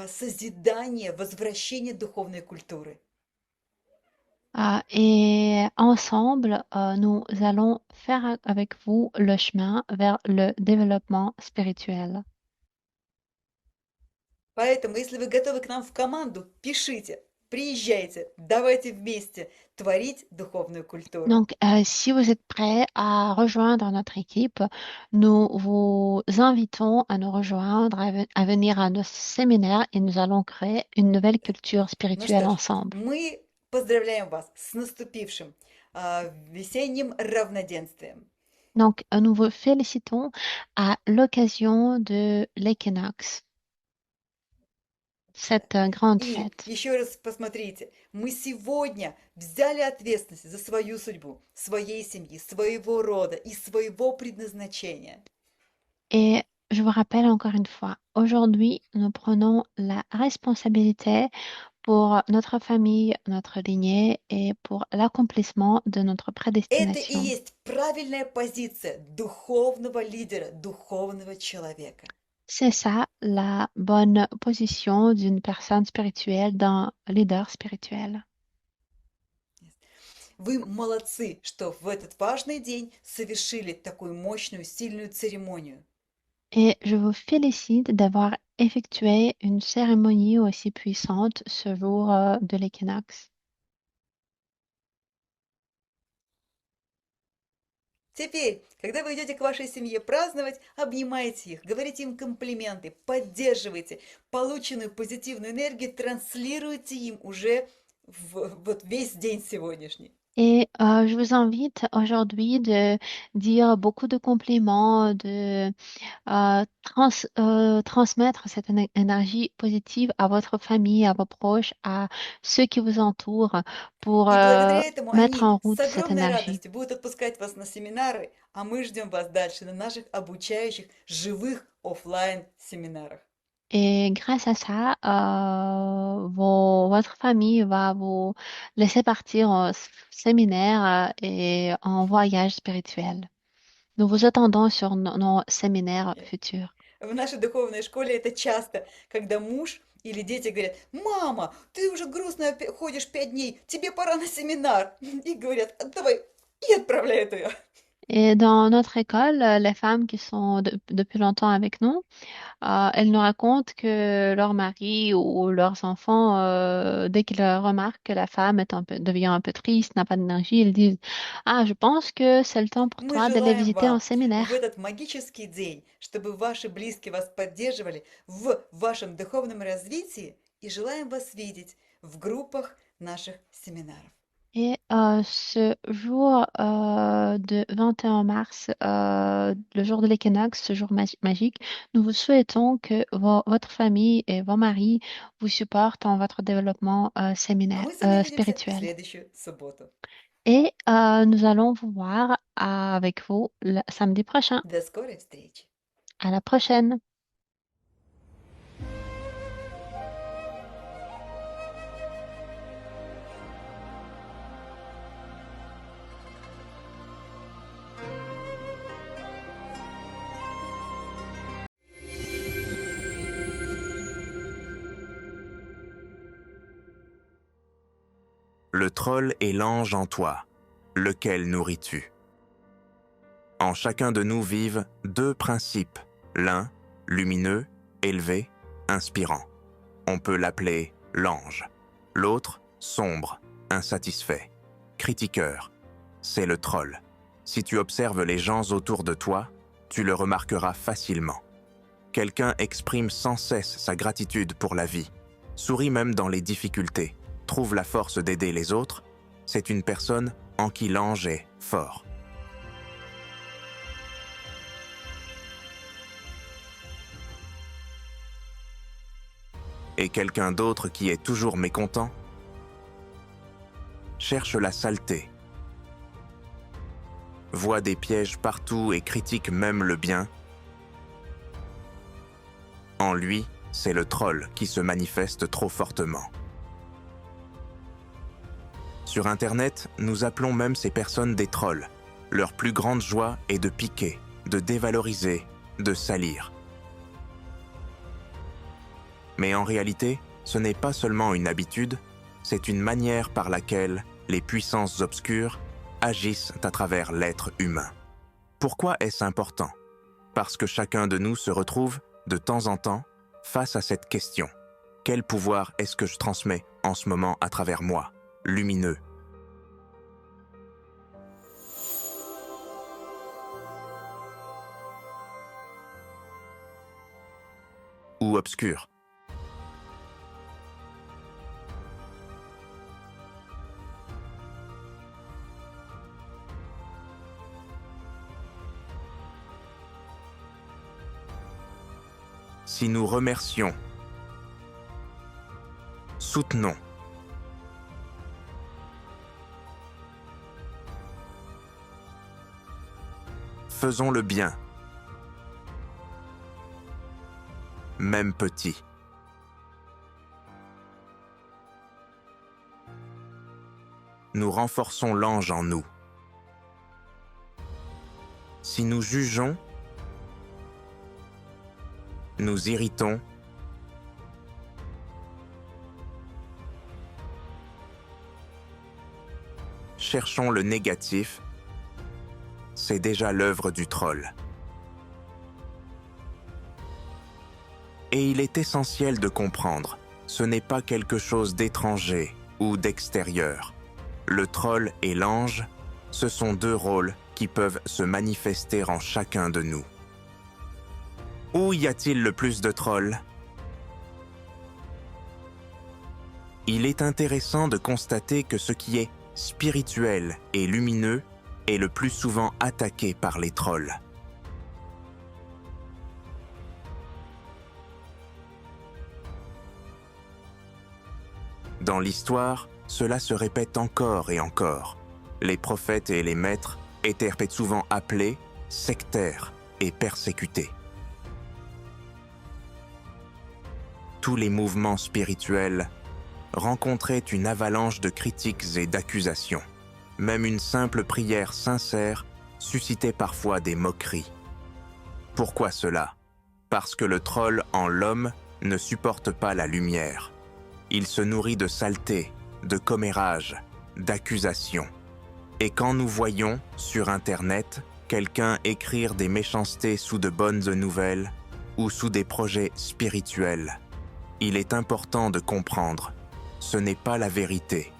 созидания, возвращения духовной культуры. Et ensemble, nous allons faire avec vous le chemin vers le développement spirituel. Поэтому, если вы готовы к нам в команду, пишите, приезжайте, давайте вместе творить духовную культуру. Donc, si vous êtes prêts à rejoindre notre équipe, nous vous invitons à nous rejoindre, à venir à nos séminaires et nous allons créer une nouvelle culture Ну spirituelle что ж, ensemble. мы поздравляем вас с наступившим весенним равноденствием. Donc, nous vous félicitons à l'occasion de l'équinoxe, cette grande И fête. еще раз посмотрите, мы сегодня взяли ответственность за свою судьбу, своей семьи, своего рода и своего предназначения. Et je vous rappelle encore une fois, aujourd'hui, nous prenons la responsabilité pour notre famille, notre lignée et pour l'accomplissement de notre Это и prédestination. есть правильная позиция духовного лидера, духовного человека. C'est ça la bonne position d'une personne spirituelle, d'un leader spirituel. Вы молодцы, что в этот важный день совершили такую мощную, сильную церемонию. Et je vous félicite d'avoir effectué une cérémonie aussi puissante ce jour de l'équinoxe. Теперь, когда вы идете к вашей семье праздновать, обнимайте их, говорите им комплименты, поддерживайте полученную позитивную энергию, транслируйте им уже вот весь день сегодняшний. Et je vous invite aujourd'hui de dire beaucoup de compliments, de transmettre cette énergie positive à votre famille, à vos proches, à ceux qui vous entourent pour И благодаря этому mettre они en с route cette огромной énergie. радостью будут отпускать вас на семинары, а мы ждем вас дальше на наших обучающих живых оффлайн семинарах. Et grâce à ça, votre famille va vous laisser partir en séminaire et en voyage spirituel. Nous vous attendons sur nos séminaires futurs. В нашей духовной школе это часто, когда муж или дети говорят: «Мама, ты уже грустно ходишь 5 дней, тебе пора на семинар». И говорят: «Давай», и отправляют ее. Et dans notre école, les femmes qui sont depuis longtemps avec nous, elles nous racontent que leur mari ou leurs enfants, dès qu'ils remarquent que la femme devient un peu triste, n'a pas d'énergie, ils disent, Ah, je pense que c'est le temps pour Мы toi d'aller желаем visiter un вам в séminaire. этот магический день, чтобы ваши близкие вас поддерживали в вашем духовном развитии и желаем вас видеть в группах наших семинаров. Et ce jour de 21 mars, le jour de l'équinoxe, ce jour magique, nous vous souhaitons que votre famille et vos maris vous supportent dans votre développement А мы с вами увидимся в spirituel. следующую субботу. Et nous allons vous voir avec vous le samedi prochain. До скорой встречи! À la prochaine. Le troll est l'ange en toi. Lequel nourris-tu? En chacun de nous vivent deux principes. L'un, lumineux, élevé, inspirant. On peut l'appeler l'ange. L'autre, sombre, insatisfait, critiqueur. C'est le troll. Si tu observes les gens autour de toi, tu le remarqueras facilement. Quelqu'un exprime sans cesse sa gratitude pour la vie, sourit même dans les difficultés, trouve la force d'aider les autres, c'est une personne en qui l'ange est fort. Et quelqu'un d'autre qui est toujours mécontent cherche la saleté, voit des pièges partout et critique même le bien. En lui, c'est le troll qui se manifeste trop fortement. Sur Internet, nous appelons même ces personnes des trolls. Leur plus grande joie est de piquer, de dévaloriser, de salir. Mais en réalité, ce n'est pas seulement une habitude, c'est une manière par laquelle les puissances obscures agissent à travers l'être humain. Pourquoi est-ce important? Parce que chacun de nous se retrouve, de temps en temps, face à cette question. Quel pouvoir est-ce que je transmets en ce moment à travers moi, lumineux? Ou obscur? Si nous remercions, soutenons, faisons le bien, même petit. Nous renforçons l'ange en nous. Si nous jugeons, nous irritons, cherchons le négatif, c'est déjà l'œuvre du troll. Et il est essentiel de comprendre, ce n'est pas quelque chose d'étranger ou d'extérieur. Le troll et l'ange, ce sont deux rôles qui peuvent se manifester en chacun de nous. Où y a-t-il le plus de trolls? Il est intéressant de constater que ce qui est spirituel et lumineux est le plus souvent attaqué par les trolls. Dans l'histoire, cela se répète encore et encore. Les prophètes et les maîtres étaient souvent appelés sectaires et persécutés. Tous les mouvements spirituels rencontraient une avalanche de critiques et d'accusations. Même une simple prière sincère suscitait parfois des moqueries. Pourquoi cela? Parce que le troll en l'homme ne supporte pas la lumière. Il se nourrit de saleté, de commérages, d'accusations. Et quand nous voyons, sur Internet, quelqu'un écrire des méchancetés sous de bonnes nouvelles ou sous des projets spirituels, il est important de comprendre, ce n'est pas la vérité.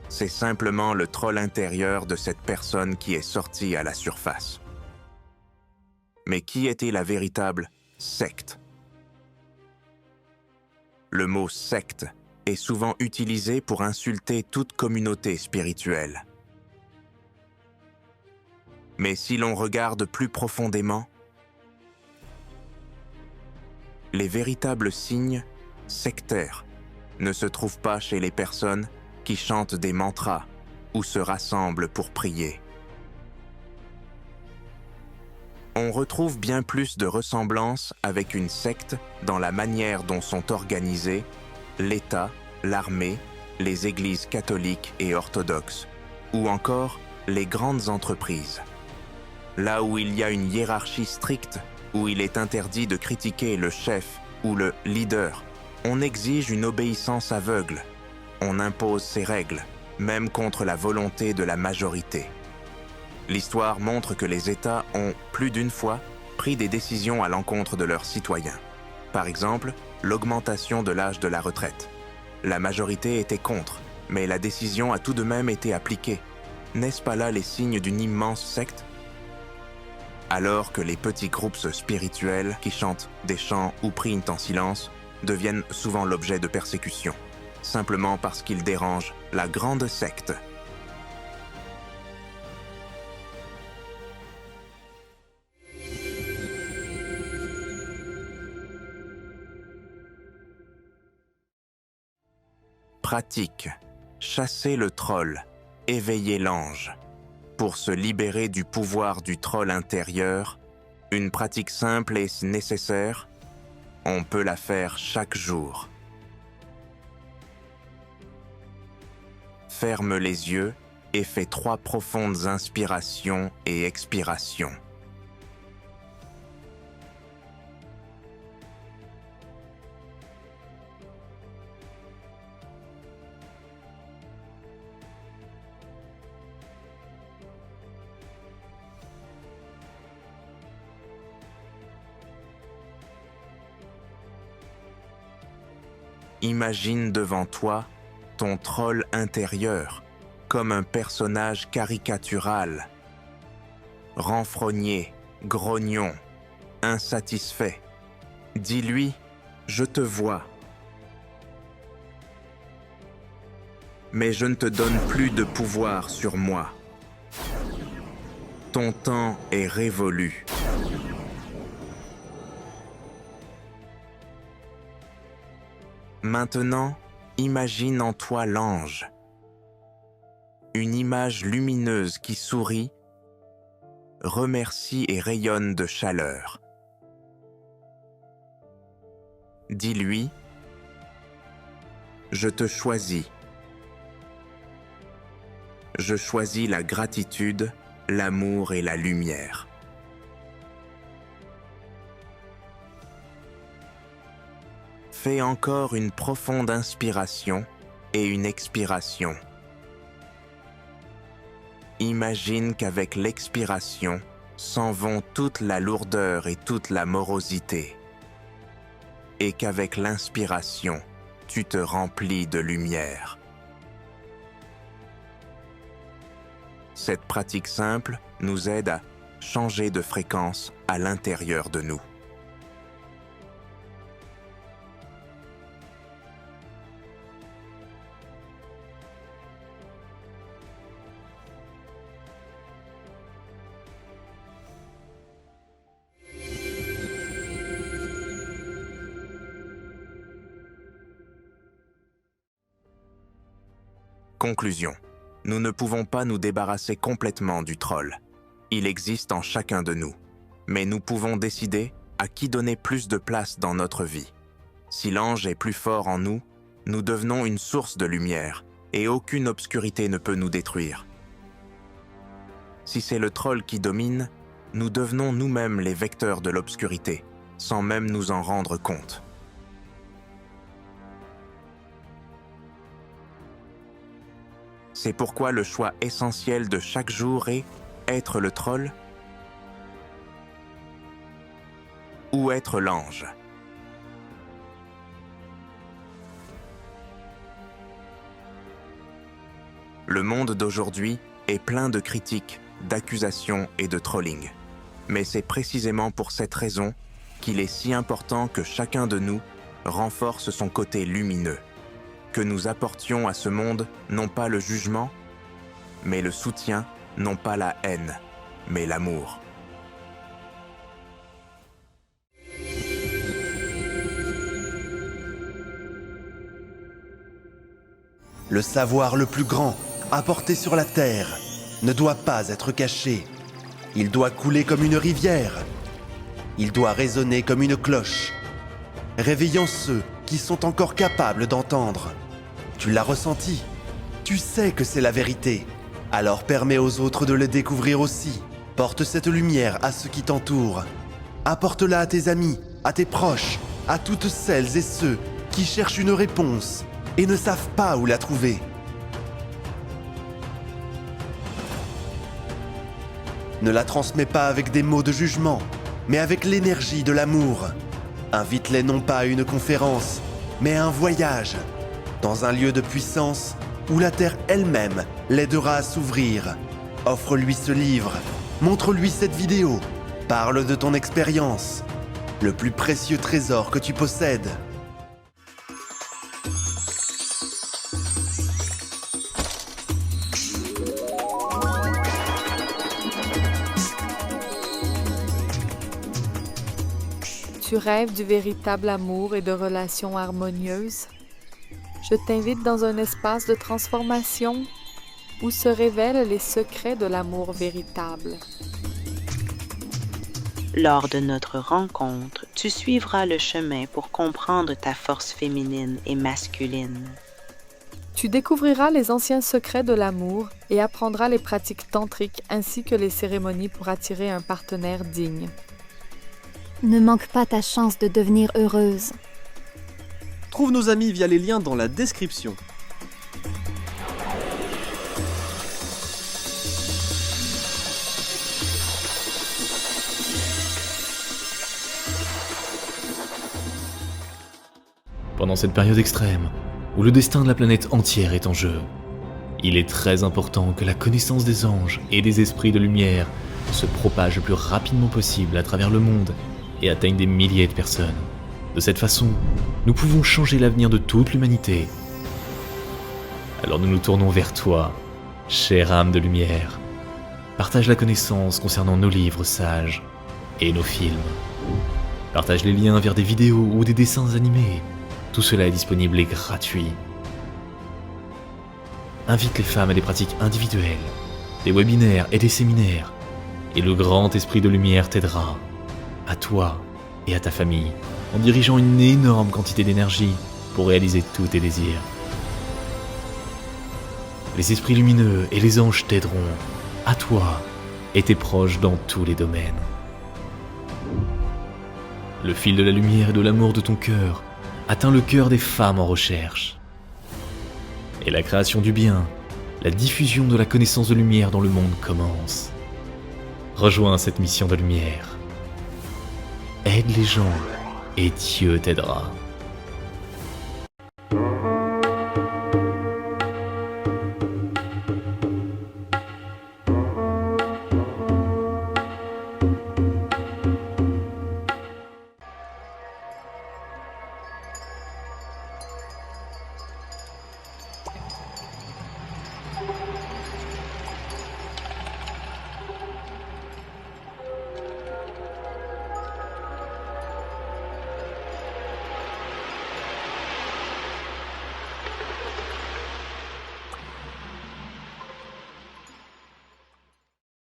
C'est simplement le troll intérieur de cette personne qui est sorti à la surface. Mais qui était la véritable secte? Le mot secte est souvent utilisé pour insulter toute communauté spirituelle. Mais si l'on regarde plus profondément, les véritables signes sectaires ne se trouvent pas chez les personnes qui chantent des mantras ou se rassemblent pour prier. On retrouve bien plus de ressemblances avec une secte dans la manière dont sont organisés l'État, l'armée, les églises catholiques et orthodoxes, ou encore les grandes entreprises. Là où il y a une hiérarchie stricte, où il est interdit de critiquer le chef ou le leader, on exige une obéissance aveugle. On impose ses règles, même contre la volonté de la majorité. L'histoire montre que les États ont, plus d'une fois, pris des décisions à l'encontre de leurs citoyens. Par exemple, l'augmentation de l'âge de la retraite. La majorité était contre, mais la décision a tout de même été appliquée. N'est-ce pas là les signes d'une immense secte? Alors que les petits groupes spirituels qui chantent des chants ou prient en silence deviennent souvent l'objet de persécutions, simplement parce qu'ils dérangent la grande secte. Pratique, chasser le troll, éveiller l'ange. Pour se libérer du pouvoir du troll intérieur, une pratique simple et nécessaire, on peut la faire chaque jour. Ferme les yeux et fais 3 profondes inspirations et expirations. Imagine devant toi ton troll intérieur comme un personnage caricatural, renfrogné, grognon, insatisfait. Dis-lui « Je te vois ». Mais je ne te donne plus de pouvoir sur moi. Ton temps est révolu. Maintenant, imagine en toi l'ange, une image lumineuse qui sourit, remercie et rayonne de chaleur. Dis-lui, « Je te choisis. Je choisis la gratitude, l'amour et la lumière. » Fais encore une profonde inspiration et une expiration. Imagine qu'avec l'expiration s'en vont toute la lourdeur et toute la morosité, et qu'avec l'inspiration, tu te remplis de lumière. Cette pratique simple nous aide à changer de fréquence à l'intérieur de nous. Conclusion. Nous ne pouvons pas nous débarrasser complètement du troll. Il existe en chacun de nous. Mais nous pouvons décider à qui donner plus de place dans notre vie. Si l'ange est plus fort en nous, nous devenons une source de lumière et aucune obscurité ne peut nous détruire. Si c'est le troll qui domine, nous devenons nous-mêmes les vecteurs de l'obscurité, sans même nous en rendre compte. C'est pourquoi le choix essentiel de chaque jour est être le troll ou être l'ange. Le monde d'aujourd'hui est plein de critiques, d'accusations et de trolling. Mais c'est précisément pour cette raison qu'il est si important que chacun de nous renforce son côté lumineux, que nous apportions à ce monde non pas le jugement, mais le soutien, non pas la haine, mais l'amour. Le savoir le plus grand, apporté sur la terre, ne doit pas être caché. Il doit couler comme une rivière. Il doit résonner comme une cloche, réveillant ceux qui sont encore capables d'entendre. Tu l'as ressenti. Tu sais que c'est la vérité. Alors permets aux autres de le découvrir aussi. Porte cette lumière à ceux qui t'entourent. Apporte-la à tes amis, à tes proches, à toutes celles et ceux qui cherchent une réponse et ne savent pas où la trouver. Ne la transmets pas avec des mots de jugement, mais avec l'énergie de l'amour. Invite-les non pas à une conférence, mais à un voyage, dans un lieu de puissance où la terre elle-même l'aidera à s'ouvrir. Offre-lui ce livre, montre-lui cette vidéo, parle de ton expérience, le plus précieux trésor que tu possèdes. Tu rêves du véritable amour et de relations harmonieuses? Je t'invite dans un espace de transformation où se révèlent les secrets de l'amour véritable. Lors de notre rencontre, tu suivras le chemin pour comprendre ta force féminine et masculine. Tu découvriras les anciens secrets de l'amour et apprendras les pratiques tantriques ainsi que les cérémonies pour attirer un partenaire digne. Ne manque pas ta chance de devenir heureuse. Trouve nos amis via les liens dans la description. Pendant cette période extrême, où le destin de la planète entière est en jeu, il est très important que la connaissance des anges et des esprits de lumière se propage le plus rapidement possible à travers le monde et atteigne des milliers de personnes. De cette façon, nous pouvons changer l'avenir de toute l'humanité. Alors nous nous tournons vers toi, chère âme de lumière. Partage la connaissance concernant nos livres sages et nos films. Partage les liens vers des vidéos ou des dessins animés. Tout cela est disponible et gratuit. Invite les femmes à des pratiques individuelles, des webinaires et des séminaires, et le grand esprit de lumière t'aidera, à toi et à ta famille, en dirigeant une énorme quantité d'énergie pour réaliser tous tes désirs. Les esprits lumineux et les anges t'aideront, à toi et tes proches dans tous les domaines. Le fil de la lumière et de l'amour de ton cœur atteint le cœur des femmes en recherche. Et la création du bien, la diffusion de la connaissance de lumière dans le monde commence. Rejoins cette mission de lumière. Aide les gens et Dieu t'aidera.